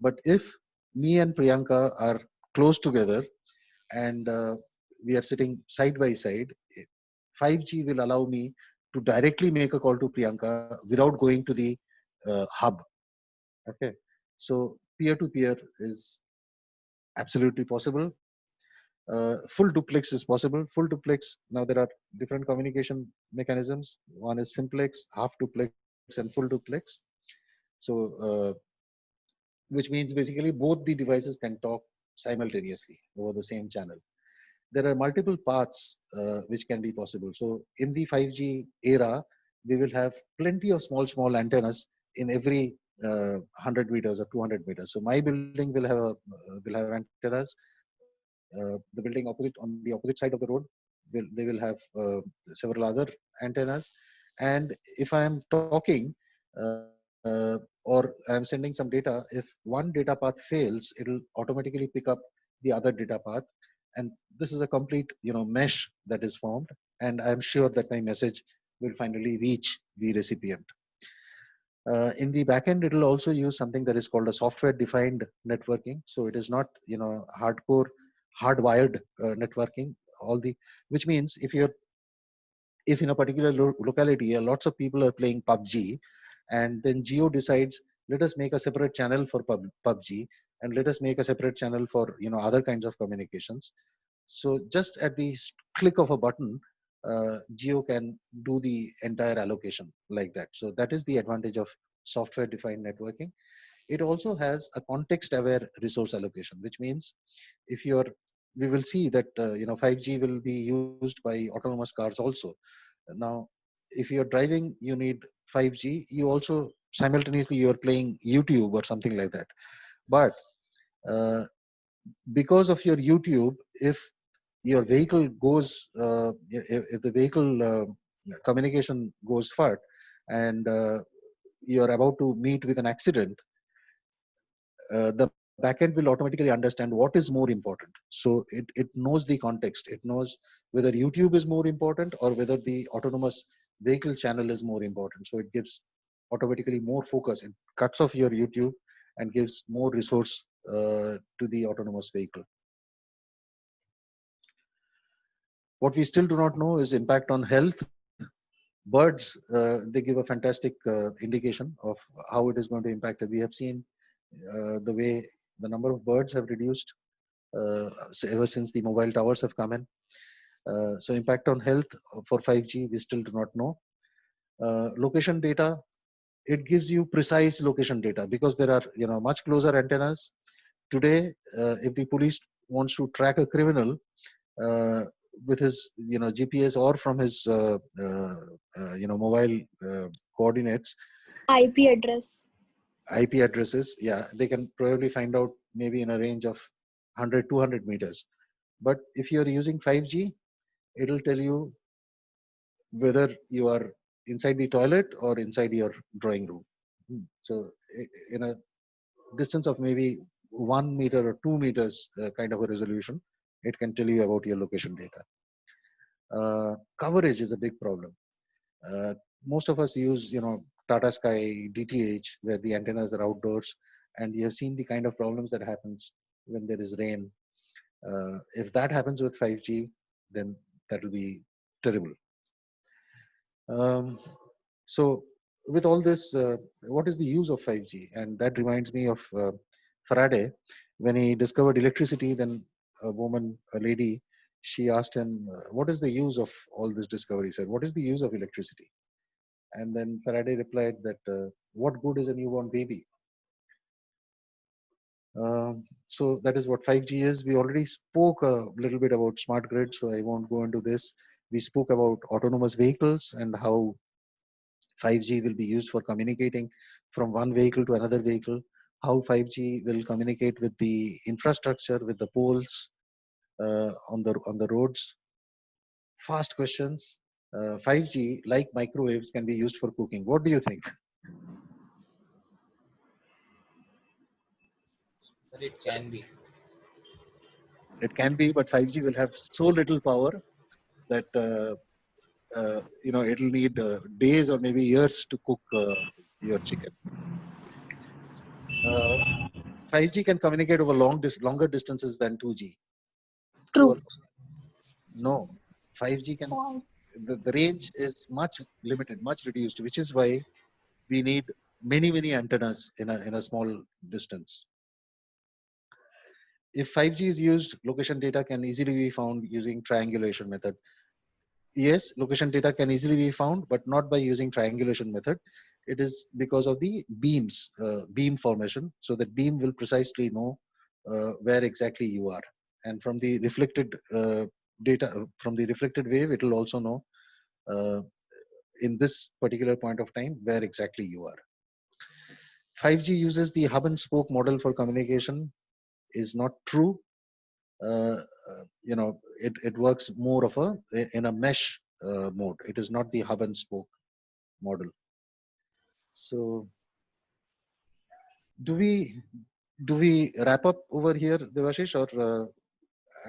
But if me and Priyanka are close together and we are sitting side by side, 5G will allow me to directly make a call to Priyanka without going to the hub. Okay, so peer to peer is absolutely possible. Full duplex is possible. Full duplex, now there are different communication mechanisms. One is simplex, half duplex, and full duplex. So, which means basically both the devices can talk simultaneously over the same channel. There are multiple paths which can be possible. So, in the 5G era, we will have plenty of small antennas in every 100 meters or 200 meters. So, my building will have antennas. The building opposite on the opposite side of the road they will have several other antennas, and if I am talking or I am sending some data, if one data path fails, it will automatically pick up the other data path, and this is a complete mesh that is formed, and I am sure that my message will finally reach the recipient. In the backend, it will also use something that is called a software-defined networking. So it is not, hardcore, hardwired networking. Which means if in a particular locality, lots of people are playing PUBG, and then Geo decides, let us make a separate channel for PUBG, and let us make a separate channel for other kinds of communications. So just at the click of a button, Geo can do the entire allocation like that. So that is the advantage of software-defined networking. It also has a context-aware resource allocation, which means if we will see that 5G will be used by autonomous cars also. Now, if you're driving, you need 5G. You also simultaneously you're playing YouTube or something like that. But because of your YouTube, if your vehicle goes, if the vehicle communication goes far, and you're about to meet with an accident, the backend will automatically understand what is more important. So it knows the context. It knows whether YouTube is more important or whether the autonomous vehicle channel is more important. So it gives automatically more focus. It cuts off your YouTube and gives more resource to the autonomous vehicle. What we still do not know is impact on health. Birds, they give a fantastic indication of how it is going to impact. We have seen the way the number of birds have reduced ever since the mobile towers have come in. So impact on health for 5G, we still do not know. Location data, it gives you precise location data because there are much closer antennas. Today, if the police wants to track a criminal with his GPS or from his mobile coordinates, IP address. IP addresses, yeah, they can probably find out maybe in a range of 100, 200 meters. But if you're using 5G, it'll tell you whether you are inside the toilet or inside your drawing room. So in a distance of maybe 1 meter or 2 meters kind of a resolution, it can tell you about your location data. Coverage is a big problem. Most of us use, Tata Sky, DTH, where the antennas are outdoors, and you have seen the kind of problems that happens when there is rain. If that happens with 5G, then that will be terrible. So with all this, what is the use of 5G? And that reminds me of Faraday. When he discovered electricity, then a lady, she asked him, what is the use of all this discovery? He said, what is the use of electricity? And then Faraday replied that, what good is a newborn baby? So that is what 5G is. We already spoke a little bit about smart grid, so I won't go into this. We spoke about autonomous vehicles and how 5G will be used for communicating from one vehicle to another vehicle, how 5G will communicate with the infrastructure, with the poles on the roads. Fast questions. 5G, like microwaves, can be used for cooking. What do you think? Sir, it can be. It can be, but 5G will have so little power that it'll need days or maybe years to cook your chicken. 5G can communicate over longer distances than 2G. True. No, 5G can, the range is much limited, much reduced, which is why we need many antennas in a small distance. If 5G is used, location data can easily be found using triangulation method. Yes, location data can easily be found, but not by using triangulation method. It is because of the beams, beam formation. So that beam will precisely know where exactly you are. And from the reflected data, from the reflected wave, it will also know in this particular point of time where exactly you are. 5G uses the hub and spoke model for communication is not true. It works more of in a mesh mode. It is not the hub and spoke model. So do we wrap up over here, Devashish, or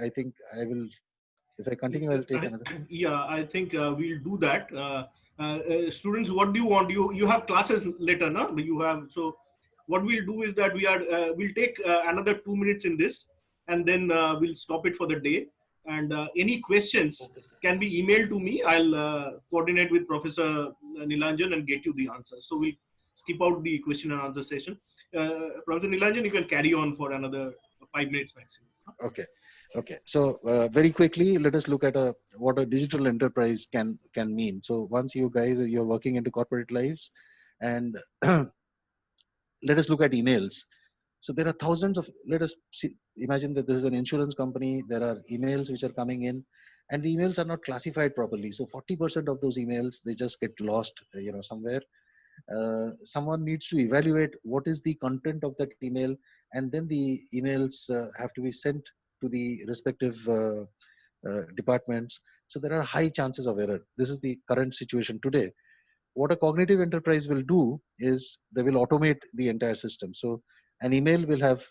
I think I will. If I continue, I'll take another. Yeah, I think we'll do that. Students, what do you want? You have classes later, no? You have, so what we'll do is that we'll take another 2 minutes in this, and then we'll stop it for the day. And any questions Okay, sir. can be emailed to me. I'll coordinate with Professor Nilanjan and get you the answer. So we'll skip out the question and answer session. Professor Nilanjan, you can carry on for another 5 minutes maximum. Okay. So very quickly, let us look at what a digital enterprise can mean. So once you guys you're working into corporate lives, and let us look at emails. So there are thousands of. Let us imagine that this is an insurance company. There are emails which are coming in, and the emails are not classified properly. So 40% of those emails, they just get lost, somewhere. Someone needs to evaluate what is the content of that email, and then the emails have to be sent to the respective departments. So there are high chances of error. This is the current situation today. What a cognitive enterprise will do is they will automate the entire system. So an email will have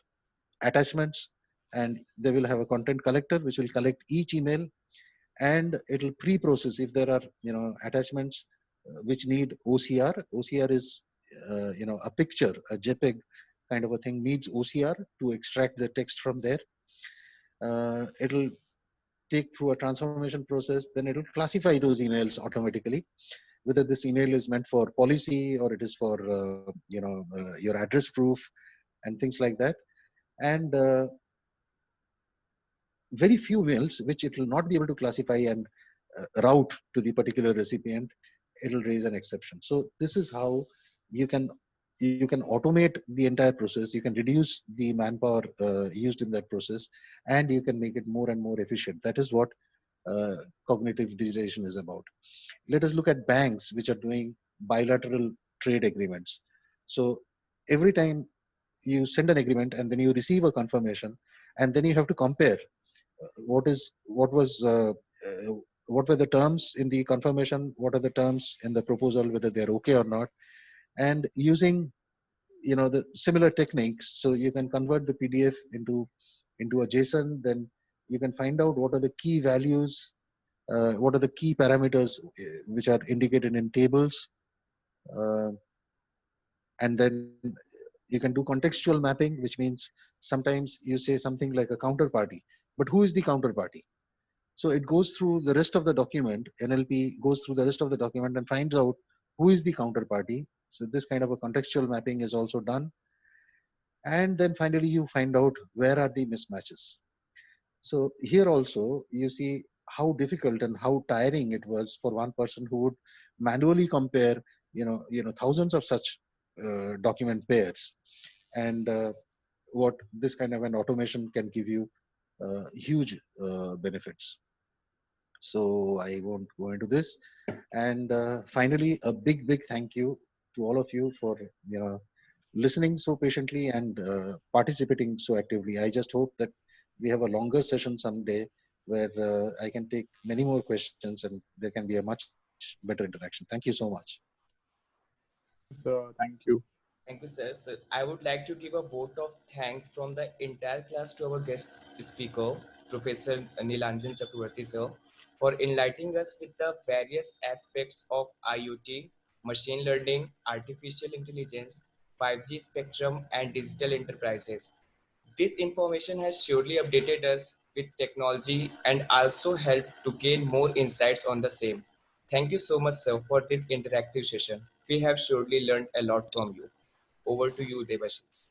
attachments, and they will have a content collector which will collect each email, and it will pre-process if there are attachments which need OCR. OCR is a picture, a JPEG kind of a thing needs OCR to extract the text from there. It'll take through a transformation process, then it'll classify those emails automatically, whether this email is meant for policy or it is for your address proof and things like that. And very few mails which it will not be able to classify and route to the particular recipient, it will raise an exception. So this is how you can automate the entire process. You can reduce the manpower used in that process, and you can make it more and more efficient. That is what cognitive digitization is about. Let us look at banks which are doing bilateral trade agreements. So every time you send an agreement and then you receive a confirmation, and then you have to compare what were the terms in the confirmation, what are the terms in the proposal, whether they're okay or not. And using the similar techniques, so you can convert the PDF into a JSON. Then you can find out what are the key values, what are the key parameters which are indicated in tables, and then you can do contextual mapping, which means sometimes you say something like a counterparty, but who is the counterparty? So it goes through the rest of the document. NLP goes through the rest of the document and finds out who is the counterparty. So this kind of a contextual mapping is also done. And then finally you find out where are the mismatches. So here also you see how difficult and how tiring it was for one person who would manually compare thousands of such document pairs, and what this kind of an automation can give you huge benefits. So I won't go into this. And finally, a big thank you to all of you for listening so patiently and participating so actively. I just hope that we have a longer session someday where I can take many more questions and there can be a much better interaction. Thank you so much. So thank you. Thank you, sir. So I would like to give a vote of thanks from the entire class to our guest speaker, Professor Nilanjan Chakravarti, sir, for enlightening us with the various aspects of IoT, machine learning, artificial intelligence, 5G spectrum, and digital enterprises. This information has surely updated us with technology and also helped to gain more insights on the same. Thank you so much, sir, for this interactive session. We have surely learned a lot from you. Over to you, Debashish.